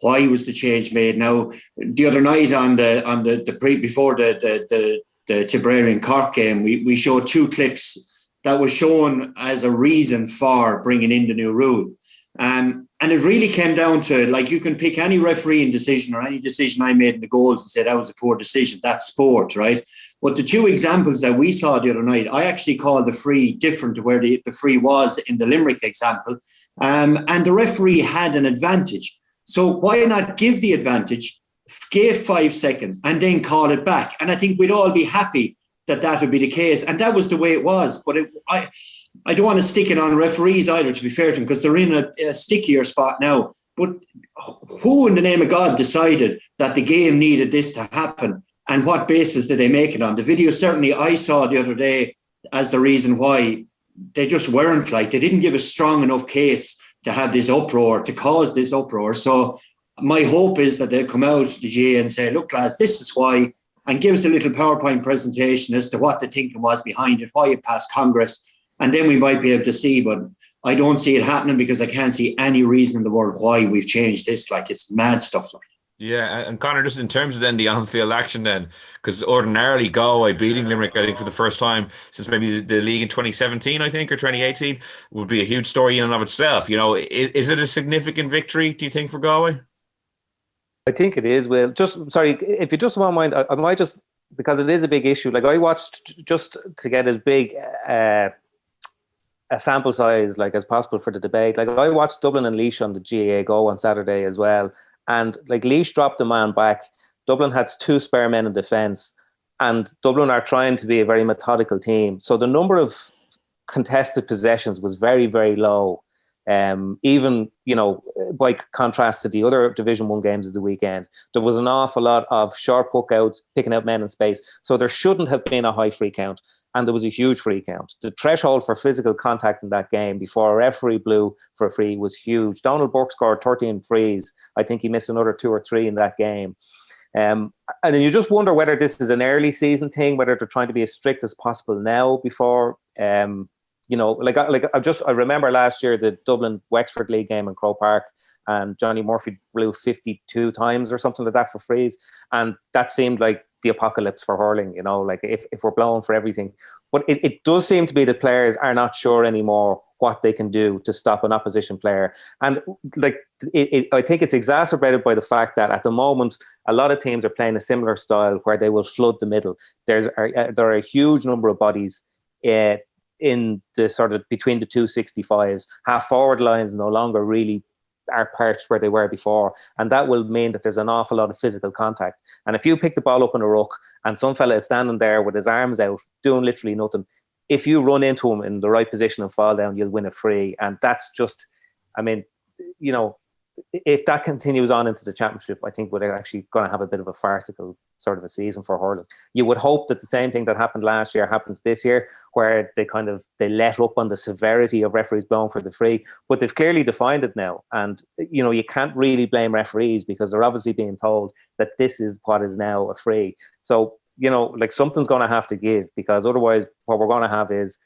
Why was the change made? Now, the other night on before the Tipperary and Cork game, we showed 2 clips that was shown as a reason for bringing in the new rule. And it really came down to, like, you can pick any refereeing decision or any decision I made in the goals and say that was a poor decision. That's sport, right? But the 2 examples that we saw the other night, I actually called the free different to where the free was in the Limerick example. And the referee had an advantage. So why not give the advantage, give 5 seconds, and then call it back? And I think we'd all be happy that would be the case. And that was the way it was. But I don't want to stick it on referees either, to be fair to them, because they're in a stickier spot now. But who in the name of God decided that the game needed this to happen? And what basis did they make it on? The video certainly I saw the other day as the reason why, they just weren't, like, they didn't give a strong enough case to have this uproar, to cause this uproar. So my hope is that they'll come out, the GA, and say, look, lads, this is why, and give us a little PowerPoint presentation as to what the thinking was behind it, why it passed Congress, and then we might be able to see. But I don't see it happening, because I can't see any reason in the world why we've changed this. Like, it's mad stuff. Like. Yeah, and Conor, just in terms of then the on-field action then, because ordinarily Galway beating Limerick, I think, for the first time since maybe the league in 2017, I think, or 2018, would be a huge story in and of itself. You know, is it a significant victory, do you think, for Galway? I think it is, Will. Just, sorry, if you just don't mind, I might just, because it is a big issue, like, I watched, just to get as big a sample size like as possible for the debate, like, I watched Dublin and Laois on the GAA Go on Saturday as well. And like, Laois dropped a man back. Dublin had 2 spare men in defence, and Dublin are trying to be a very methodical team. So the number of contested possessions was very, very low. Even, you know, by contrast to the other Division 1 games of the weekend, there was an awful lot of short puck outs, picking out men in space. So there shouldn't have been a high free count. And there was a huge free count. The threshold for physical contact in that game before a referee blew for a free was huge. Donald Burke scored 13 frees. I think he missed another 2 or 3 in that game. And then you just wonder whether this is an early season thing, whether they're trying to be as strict as possible now before, you know, I remember last year the Dublin Wexford League game in Croke Park, and Johnny Murphy blew 52 times or something like that for frees. And that seemed like the apocalypse for hurling, you know, like if we're blowing for everything. But it does seem to be that players are not sure anymore what they can do to stop an opposition player. And like, I think it's exacerbated by the fact that at the moment, a lot of teams are playing a similar style where they will flood the middle. There are a huge number of bodies in the sort of between the 265s. Half forward lines no longer really are perched where they were before, and that will mean that there's an awful lot of physical contact. And if you pick the ball up in a ruck and some fella is standing there with his arms out doing literally nothing, if you run into him in the right position and fall down, you'll win a free. And that's just, I mean, you know, if that continues on into the championship, I think we're actually going to have a bit of a farcical sort of a season for hurling. You would hope that the same thing that happened last year happens this year, where they let up on the severity of referees blowing for the free, but they've clearly defined it now. And, you know, you can't really blame referees because they're obviously being told that this is what is now a free. So, you know, like, something's going to have to give, because otherwise what we're going to have is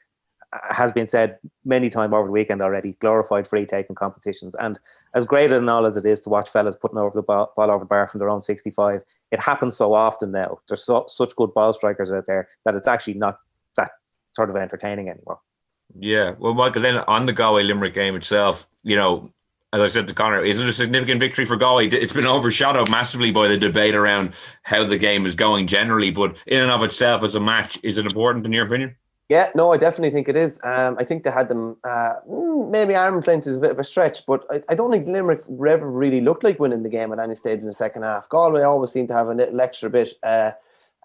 has been said many times over the weekend already, glorified free-taking competitions. And as great and all as it is to watch fellas putting over the ball over the bar from their own 65, it happens so often now. There's such good ball strikers out there that it's actually not that sort of entertaining anymore. Yeah. Well, Michael, then on the Galway-Limerick game itself, you know, as I said to Conor, is it a significant victory for Galway? It's been overshadowed massively by the debate around how the game is going generally, but in and of itself as a match, is it important in your opinion? Yeah, no, I definitely think it is. I think they had them, maybe arm's length is a bit of a stretch, but I don't think Limerick ever really looked like winning the game at any stage in the second half. Galway always seemed to have a little extra bit,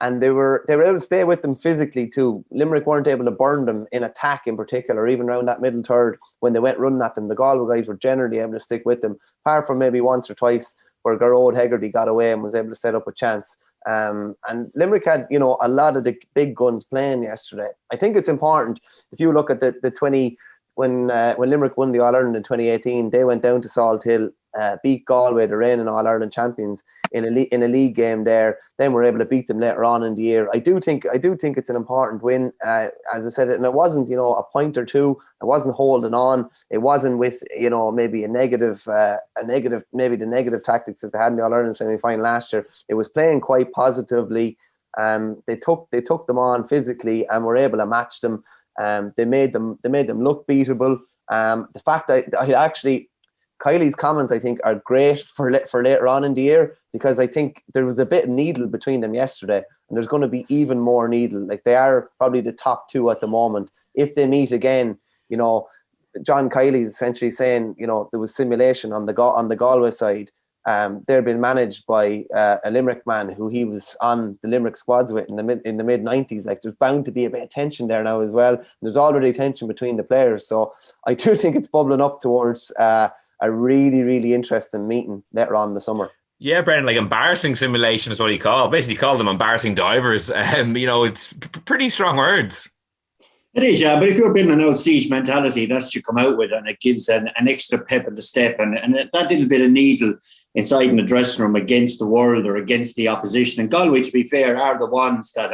and they were able to stay with them physically too. Limerick weren't able to burn them in attack in particular, even around that middle third when they went running at them. The Galway guys were generally able to stick with them, apart from maybe once or twice where Garrod Hegarty got away and was able to set up a chance. And Limerick had, you know, a lot of the big guns playing yesterday. I think it's important, if you look at the 20, when Limerick won the All-Ireland in 2018, they went down to Salt Hill, beat Galway, the reigning All-Ireland champions, in a league game there. Then we're able to beat them later on in the year. I do think it's an important win. As I said, and it wasn't, you know, a point or two. It wasn't holding on. It wasn't with, you know, maybe maybe the negative tactics that they had in the All-Ireland semi-final last year. It was playing quite positively. They took them on physically and were able to match them. They made them look beatable. The fact that I actually, Kylie's comments, I think, are great for later on in the year, because I think there was a bit of needle between them yesterday, and there's going to be even more needle. Like, they are probably the top two at the moment. If they meet again, you know, John Kiley's essentially saying, you know, there was simulation on the Galway side. They're being managed by a Limerick man who he was on the Limerick squads with in the mid 90s. Like, there's bound to be a bit of tension there now as well. There's already tension between the players, so I do think it's bubbling up towards a really, really interesting meeting later on in the summer. Yeah, Brendan, like embarrassing simulation is what he basically called them embarrassing divers. You know, it's pretty strong words. It is, yeah. But if you're building an old siege mentality, that's what you come out with, and it gives an extra pep in the step, and that little bit of needle inside in the dressing room against the world or against the opposition. And Galway, to be fair, are the ones that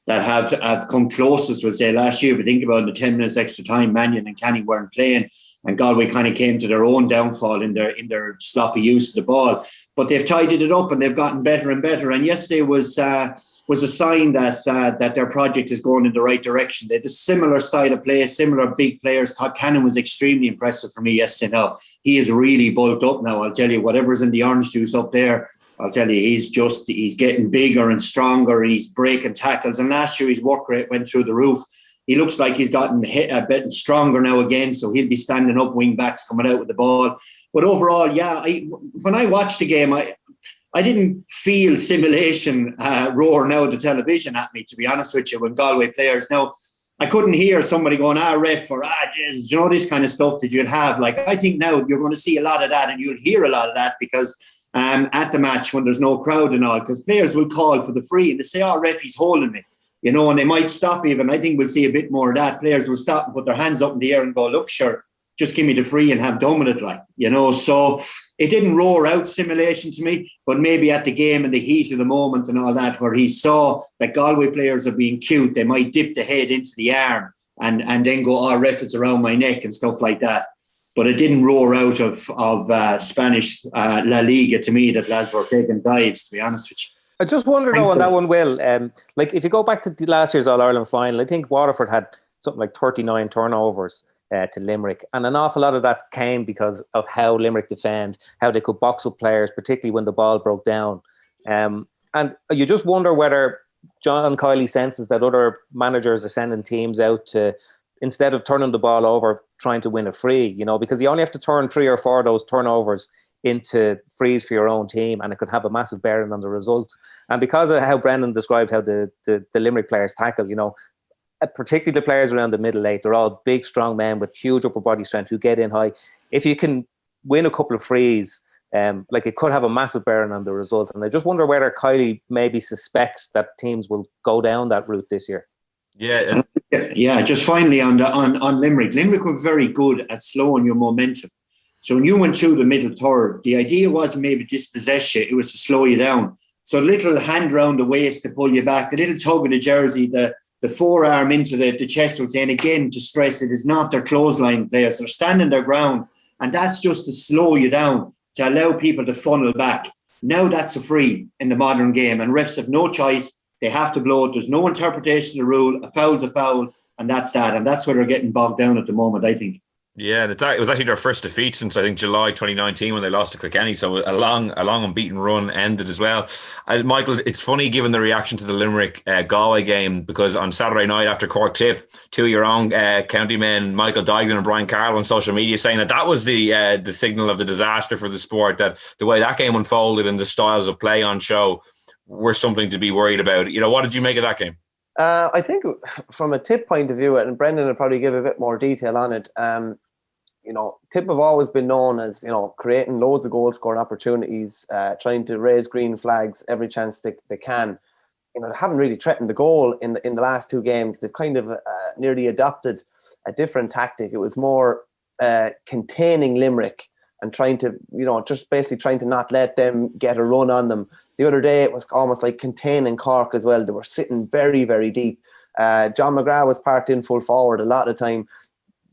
have come closest, we'll say, last year. But think about it, the 10 minutes extra time, Mannion and Canning weren't playing, and Galway kind of came to their own downfall in their sloppy use of the ball. But they've tidied it up and they've gotten better and better. And yesterday was a sign that their project is going in the right direction. They had a similar style of play, similar big players. Todd Cannon was extremely impressive for me yesterday. Now, he is really bulked up now. I'll tell you, whatever's in the orange juice up there, I'll tell you, he's getting bigger and stronger. He's breaking tackles. And last year his work rate went through the roof. He looks like he's gotten hit a bit stronger now again, so he'll be standing up, wing backs coming out with the ball. But overall, yeah, when I watched the game, I didn't feel simulation roar now the television at me, to be honest with you, when Galway players. Now, I couldn't hear somebody going, ref, or Jesus, you know, this kind of stuff that you'd have. Like, I think now you're going to see a lot of that, and you'll hear a lot of that, because at the match when there's no crowd and all, because players will call for the free and they say, ref, he's holding me. You know, and they might stop even. I think we'll see a bit more of that. Players will stop and put their hands up in the air and go, look, sure, just give me the free and have done with it, like, you know. So it didn't roar out simulation to me, but maybe at the game and the heat of the moment and all that, where he saw that Galway players are being cute, they might dip the head into the arm and then go, ref, it's around my neck and stuff like that. But it didn't roar out of Spanish La Liga to me that lads were taking dives, to be honest with you. I just wonder though on that one, Will, like if you go back to the last year's All-Ireland final, I think Waterford had something like 39 turnovers to Limerick, and an awful lot of that came because of how Limerick defend, how they could box up players, particularly when the ball broke down. And you just wonder whether John Kiley senses that other managers are sending teams out to, instead of turning the ball over, trying to win a free, you know, because you only have to turn 3 or 4 of those turnovers into frees for your own team, and it could have a massive bearing on the result. And because of how Brendan described how the Limerick players tackle, you know, particularly the players around the middle eight, they're all big, strong men with huge upper body strength who get in high. If you can win a couple of frees, like, it could have a massive bearing on the result. And I just wonder whether Kiley maybe suspects that teams will go down that route this year. Yeah. Just finally on Limerick. Limerick were very good at slowing your momentum. So when you went through the middle third, the idea wasn't maybe dispossess you, it was to slow you down. So a little hand round the waist to pull you back, a little tug of the jersey, the the forearm into the chest route, and again, to stress, it is not their clothesline players. They're standing their ground, and that's just to slow you down, to allow people to funnel back. Now that's a free in the modern game, and refs have no choice. They have to blow it. There's no interpretation of the rule. A foul's a foul, and that's that. And that's where they're getting bogged down at the moment, I think. Yeah, it was actually their first defeat since I think July 2019 when they lost to Clerkin. So a long unbeaten run ended as well. Michael, it's funny given the reaction to the Limerick Galway game, because on Saturday night after Cork Tip, two of your own county men, Michael Dignan and Brian Carroll, on social media saying that was the signal of the disaster for the sport, that the way that game unfolded and the styles of play on show were something to be worried about. What did you make of that game? I think from a Tip point of view, and Brendan will probably give a bit more detail on it, Tip have always been known as, creating loads of goal scoring opportunities, trying to raise green flags every chance they can. They haven't really threatened the goal in the last two games. They've kind of nearly adopted a different tactic. It was more containing Limerick and trying to, just basically trying to not let them get a run on them. The other day, it was almost like containing Cork as well. They were sitting very, very deep. John McGrath was parked in full forward a lot of the time.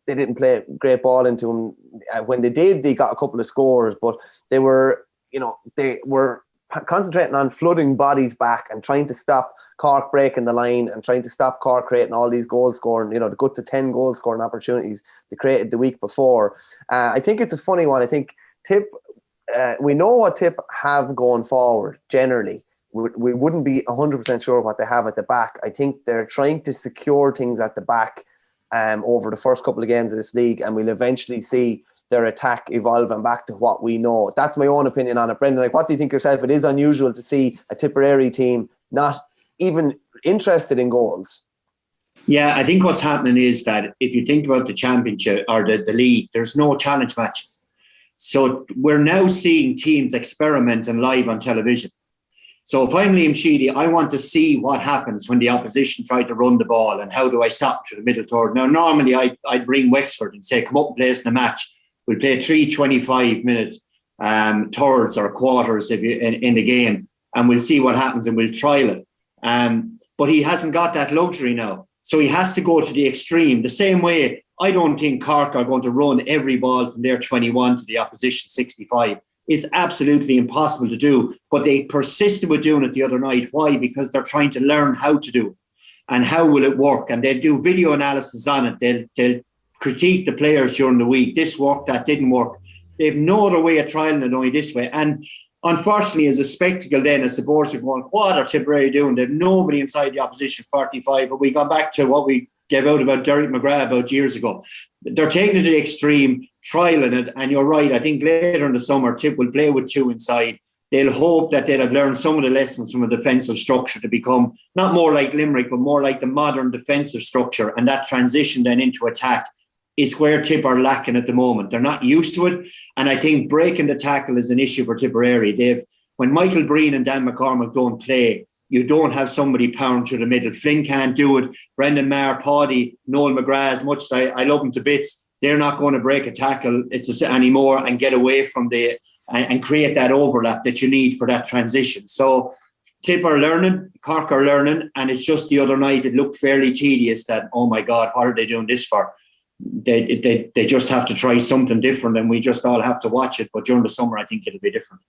They didn't play great ball into him. When they did, they got a couple of scores, but they were concentrating on flooding bodies back and trying to stop Cork breaking the line and trying to stop Cork creating all these goal scoring, the guts of 10 goal scoring opportunities they created the week before. I think it's a funny one. I think Tip, we know what Tip have going forward generally. We wouldn't be 100% sure what they have at the back. I think they're trying to secure things at the back over the first couple of games of this league, and we'll eventually see their attack evolving back to what we know. That's my own opinion on it. Brendan, what do you think yourself? It is unusual to see a Tipperary team not even interested in goals. Yeah, I think what's happening is that if you think about the championship or the league, there's no challenge matches. So we're now seeing teams experimenting live on television. So if I'm Liam Sheedy, I want to see what happens when the opposition try to run the ball and how do I stop through the middle third. Now, normally I'd ring Wexford and say, come up and play us in a match. We'll play 3 25-minute thirds or quarters in the game, and we'll see what happens and we'll trial it. But he hasn't got that luxury now. So he has to go to the extreme. The same way, I don't think Cork are going to run every ball from their 21 to the opposition 65. It's absolutely impossible to do. But they persisted with doing it the other night. Why? Because they're trying to learn how to do it. And how will it work? And they'll do video analysis on it. They'll critique the players during the week. This worked, that didn't work. They've no other way of trialing it only this way. And unfortunately, as a spectacle then, as supporters are going, what are Tipperary doing? They've nobody inside the opposition 45. But we got back to what we gave out about Derek McGrath about years ago. They're taking it to the extreme, trialing it. And you're right, I think later in the summer, Tip will play with two inside. They'll hope that they'll have learned some of the lessons from a defensive structure to become not more like Limerick, but more like the modern defensive structure. And that transition then into attack is where Tip are lacking at the moment. They're not used to it. And I think breaking the tackle is an issue for Tipperary. When Michael Breen and Dan McCormick don't play, you don't have somebody powering through the middle. Flynn can't do it. Brendan Maher, Paddy, Noel McGrath, as much as I love them to bits, they're not going to break a tackle anymore and get away from and create that overlap that you need for that transition. So Tip are learning, Cork are learning, and it's just the other night it looked fairly tedious that, oh my God, what are they doing this for? They just have to try something different, and we just all have to watch it. But during the summer, I think it'll be different.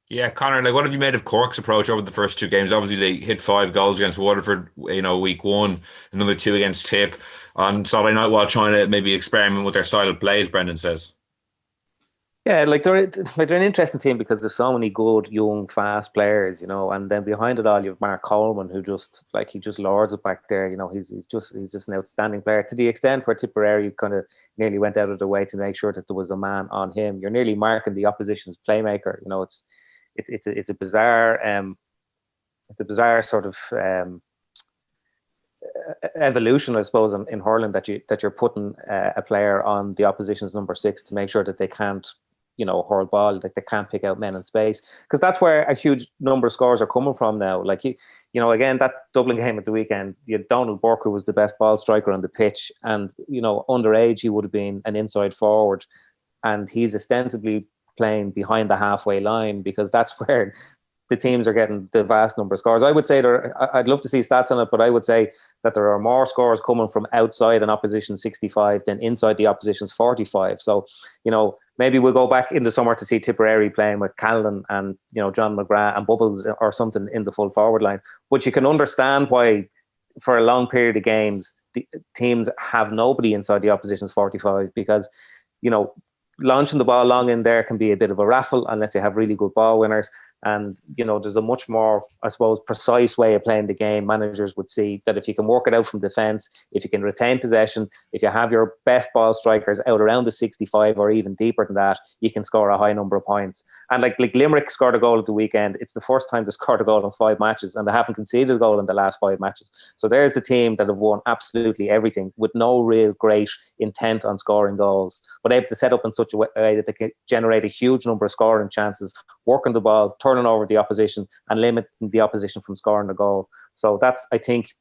Yeah, Conor, what have you made of Cork's approach over the first two games? Obviously, they hit 5 goals against Waterford, week 1, another 2 against Tip on Saturday night while trying to maybe experiment with their style of play, as Brendan says. Yeah, they're an interesting team because there's so many good, young, fast players, and then behind it all you have Mark Coleman, who just lords it back there. He's just an outstanding player to the extent where Tipperary kind of nearly went out of their way to make sure that there was a man on him. You're nearly marking the opposition's playmaker. It's a bizarre sort of evolution, I suppose, in hurling that you're putting a player on the opposition's number 6 to make sure that they can't hurl ball, that they can't pick out men in space, because that's where a huge number of scores are coming from now. Again, that Dublin game at the weekend, you had Donald Burke, who was the best ball striker on the pitch, and underage he would have been an inside forward, and he's ostensibly playing behind the halfway line because that's where the teams are getting the vast number of scores. I would say I'd love to see stats on it, but I would say that there are more scores coming from outside an opposition 65 than inside the opposition's 45. So, maybe we'll go back in the summer to see Tipperary playing with Callan and, John McGrath and Bubbles or something in the full forward line. But you can understand why, for a long period of games, the teams have nobody inside the opposition's 45 because, launching the ball long in there can be a bit of a raffle unless you have really good ball winners. And, there's a much more, I suppose, precise way of playing the game. Managers would see that if you can work it out from defence, if you can retain possession, if you have your best ball strikers out around the 65 or even deeper than that, you can score a high number of points. And like Limerick scored a goal at the weekend. It's the first time they scored a goal in 5 matches, and they haven't conceded a goal in the last 5 matches. So there's the team that have won absolutely everything with no real great intent on scoring goals, but able to set up in such a way that they can generate a huge number of scoring chances, working the ball, turning over the opposition and limiting the opposition from scoring a goal. So that's, I think,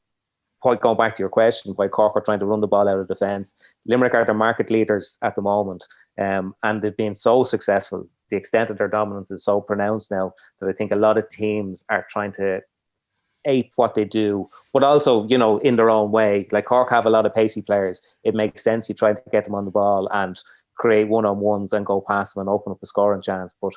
quite going back to your question, why Cork are trying to run the ball out of defence. Limerick are the market leaders at the moment, and they've been so successful. The extent of their dominance is so pronounced now that I think a lot of teams are trying to ape what they do, but also, in their own way. Like Cork have a lot of pacey players. It makes sense you try to get them on the ball and create one-on-ones and go past them and open up a scoring chance. But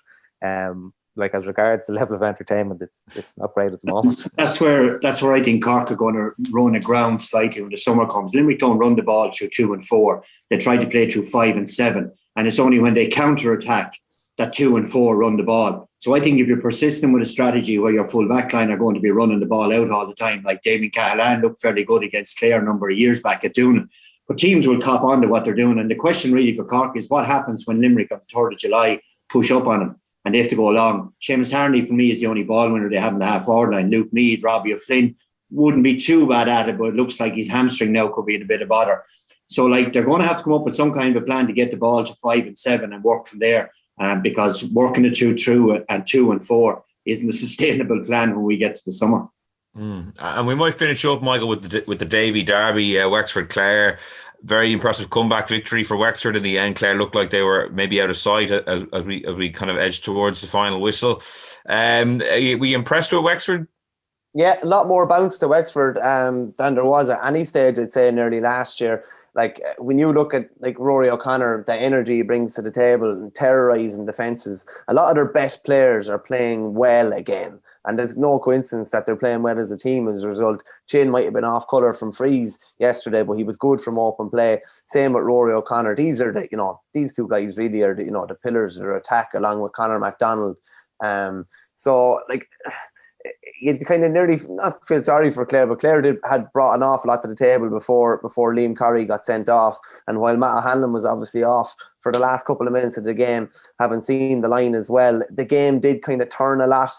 as regards the level of entertainment, it's not great at the moment. That's where I think Cork are going to run aground slightly when the summer comes. Limerick don't run the ball through 2 and 4. They try to play through 5 and 7, and it's only when they counter attack that 2 and 4 run the ball. So I think if you're persistent with a strategy where your full back line are going to be running the ball out all the time, like Damien Cahalane looked fairly good against Clare a number of years back at doing it, but teams will cop on to what they're doing. And the question really for Cork is what happens when Limerick on the 3rd of July push up on them and they have to go along. Seamus Harney, for me, is the only ball winner they have in the half-forward line. Luke Meade, Robbie O'Flynn wouldn't be too bad at it, but it looks like his hamstring now could be in a bit of bother. So, they're going to have to come up with some kind of a plan to get the ball to 5 and 7 and work from there, because working it through and 2 and 4 isn't a sustainable plan when we get to the summer. And we might finish up, Michael, with the Davy Derby, Wexford Clare. Very impressive comeback victory for Wexford in the end. Clare looked like they were maybe out of sight as we kind of edged towards the final whistle. Were you impressed with Wexford? Yeah, a lot more bounce to Wexford than there was at any stage, I'd say, nearly last year. When you look at Rory O'Connor, the energy he brings to the table and terrorising defences, a lot of their best players are playing well again. And there's no coincidence that they're playing well as a team as a result. Chin might have been off colour from freeze yesterday, but he was good from open play. Same with Rory O'Connor. These are these two guys really are the pillars of their attack, along with Conor MacDonald. You kind of nearly not feel sorry for Clare, but Clare had brought an awful lot to the table before Liam Kerry got sent off. And while Matt O'Hanlon was obviously off for the last couple of minutes of the game, having seen the line as well, the game did kind of turn a lot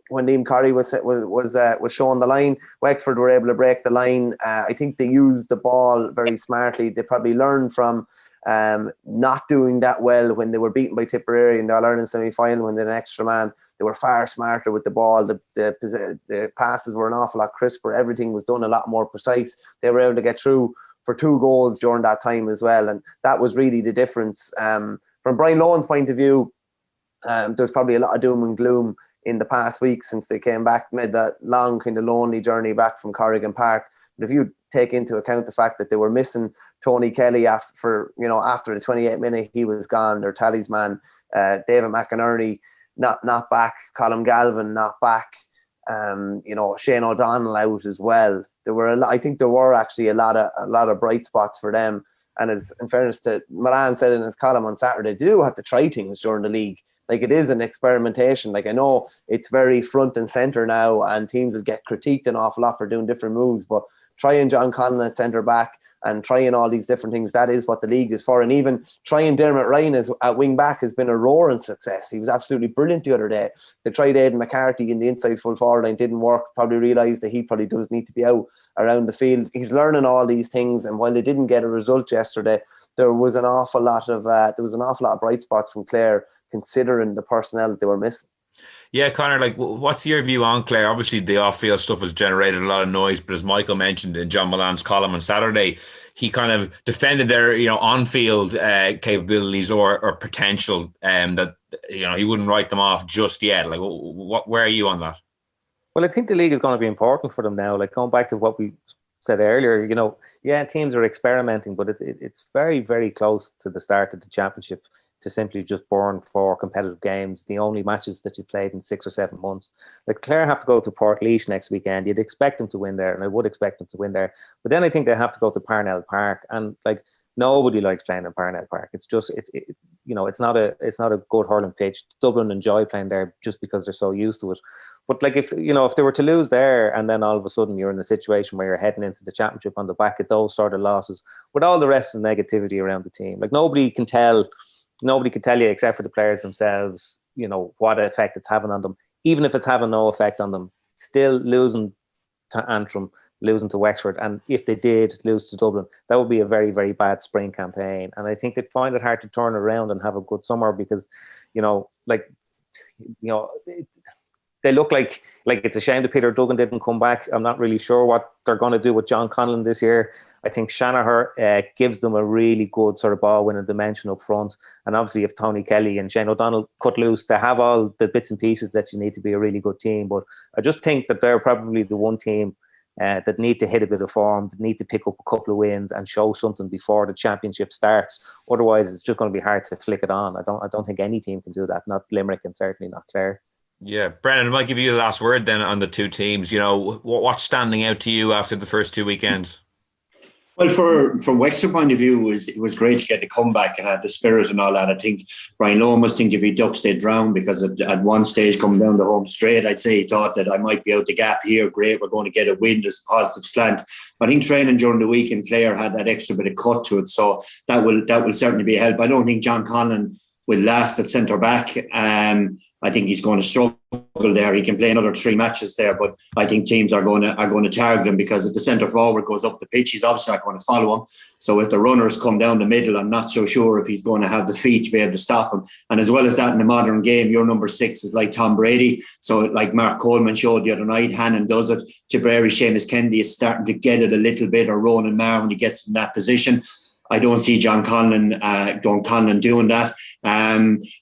when Liam Kerry was showing the line. Wexford were able to break the line. I think they used the ball very smartly. They probably learned from not doing that well when they were beaten by Tipperary in the All-Ireland semi-final when they had an extra man. They were far smarter with the ball. The passes were an awful lot crisper. Everything was done a lot more precise. They were able to get through for 2 goals during that time as well. And that was really the difference. From Brian Lohan's point of view, there's probably a lot of doom and gloom in the past week since they came back, made that long kind of lonely journey back from Corrigan Park. But if you take into account the fact that they were missing Tony Kelly after the 28th minute, he was gone, their talisman, David McInerney, not back, Colin Galvin not back, Shane O'Donnell out as well. I think there were actually a lot of bright spots for them. And as in fairness to Milan said in his column on Saturday, they do have to try things during the league. It is an experimentation. I know it's very front and centre now, and teams will get critiqued an awful lot for doing different moves. But trying John Conlon at centre back and trying all these different things, that is what the league is for. And even trying Dermot Ryan at wing back has been a roaring success. He was absolutely brilliant the other day. They tried Aidan McCarthy in the inside full forward line, didn't work. Probably realised that he probably does need to be out around the field. He's learning all these things, and while they didn't get a result yesterday, there was an awful lot of bright spots from Clare, considering the personnel that they were missing. Yeah, Conor, like, what's your view on Clare? Obviously, the off-field stuff has generated a lot of noise, but as Michael mentioned in John Milan's column on Saturday, he kind of defended their, on-field capabilities or potential, that, he wouldn't write them off just yet. Like, where are you on that? Well, I think the league is going to be important for them now. Like, going back to what we said earlier, teams are experimenting, but it's very, very close to the start of the championship to simply just burn 4 competitive games, the only matches that you played in 6 or 7 months. Like, Clare have to go to Portlaoise next weekend. You'd expect them to win there, and I would expect them to win there. But then I think they have to go to Parnell Park, and like, nobody likes playing in Parnell Park. It's just it's not a good hurling pitch. Dublin enjoy playing there just because they're so used to it. But like, if they were to lose there, and then all of a sudden you're in a situation where you're heading into the championship on the back of those sort of losses, with all the rest of the negativity around the team, like, nobody can tell you except for the players themselves, what effect it's having on them. Even if it's having no effect on them, still losing to Antrim, losing to Wexford, and if they did lose to Dublin, that would be a very, very bad spring campaign. And I think they'd find it hard to turn around and have a good summer because, they look like it's a shame that Peter Duggan didn't come back. I'm not really sure what they're going to do with John Conlon this year. I think Shanahan gives them a really good sort of ball-winning dimension up front. And obviously, if Tony Kelly and Shane O'Donnell cut loose, they have all the bits and pieces that you need to be a really good team. But I just think that they're probably the one team that need to hit a bit of form, that need to pick up a couple of wins and show something before the championship starts. Otherwise, it's just going to be hard to flick it on. I don't think any team can do that. Not Limerick and certainly not Clare. Yeah, Brendan, I might give you the last word then on the two teams. What's standing out to you after the first 2 weekends? Well, from Wexford point of view, it was great to get the comeback and have the spirit and all that. I think Brian Lowe must think if he ducks, they'd drown, because at one stage coming down the home straight, I'd say he thought that I might be out the gap here. Great, we're going to get a win. There's a positive slant. I think training during the week in Clare had that extra bit of cut to it, so that will certainly be a help. I don't think John Conlon will last at centre back. I think he's going to struggle there. He can play another 3 matches there, but I think teams are going to target him, because if the centre forward goes up the pitch, he's obviously not going to follow him. So if the runners come down the middle, I'm not so sure if he's going to have the feet to be able to stop him. And as well as that, in the modern game, your number 6 is like Tom Brady. So like Mark Coleman showed the other night, Hannon does it. Tipperary, Seamus Kennedy is starting to get it a little bit, or Ronan Maher when he gets in that position. I don't see John Conlon doing that.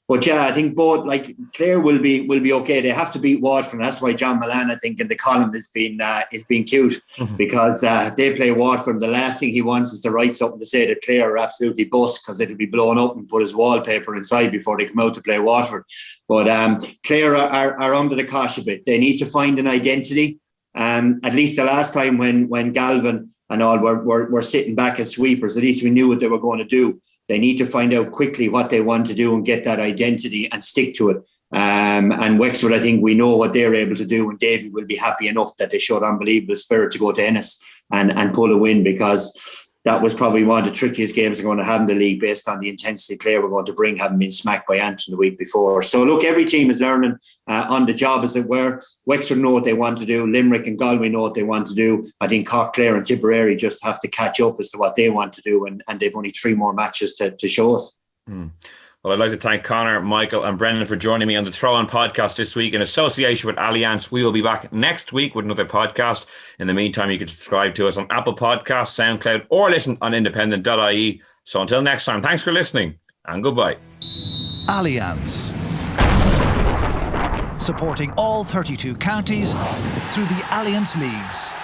But yeah, I think both, like, Clare will be okay. They have to beat Waterford. That's why John Milan, I think, in the column is being cute, because they play Waterford. The last thing he wants is to write something to say that Clare are absolutely bust, because it'll be blown up and put as wallpaper inside before they come out to play Waterford. But Clare are under the cosh a bit. They need to find an identity. At least the last time when Galvin and all were sitting back as sweepers, at least we knew what they were going to do. They need to find out quickly what they want to do and get that identity and stick to it. And Wexford, I think we know what they're able to do, and Davy will be happy enough that they showed unbelievable spirit to go to Ennis and pull a win, because that was probably one of the trickiest games they're going to have in the league, based on the intensity Clare were going to bring, having been smacked by Antrim the week before. So look, every team is learning on the job, as it were. Wexford know what they want to do. Limerick and Galway know what they want to do. I think Cork, Clare and Tipperary just have to catch up as to what they want to do, and they've only 3 more matches to show us. Well, I'd like to thank Conor, Michael and Brendan for joining me on the Throw On podcast this week in association with Allianz. We will be back next week with another podcast. In the meantime, you can subscribe to us on Apple Podcasts, SoundCloud, or listen on independent.ie. So until next time, thanks for listening and goodbye. Allianz. Supporting all 32 counties through the Allianz Leagues.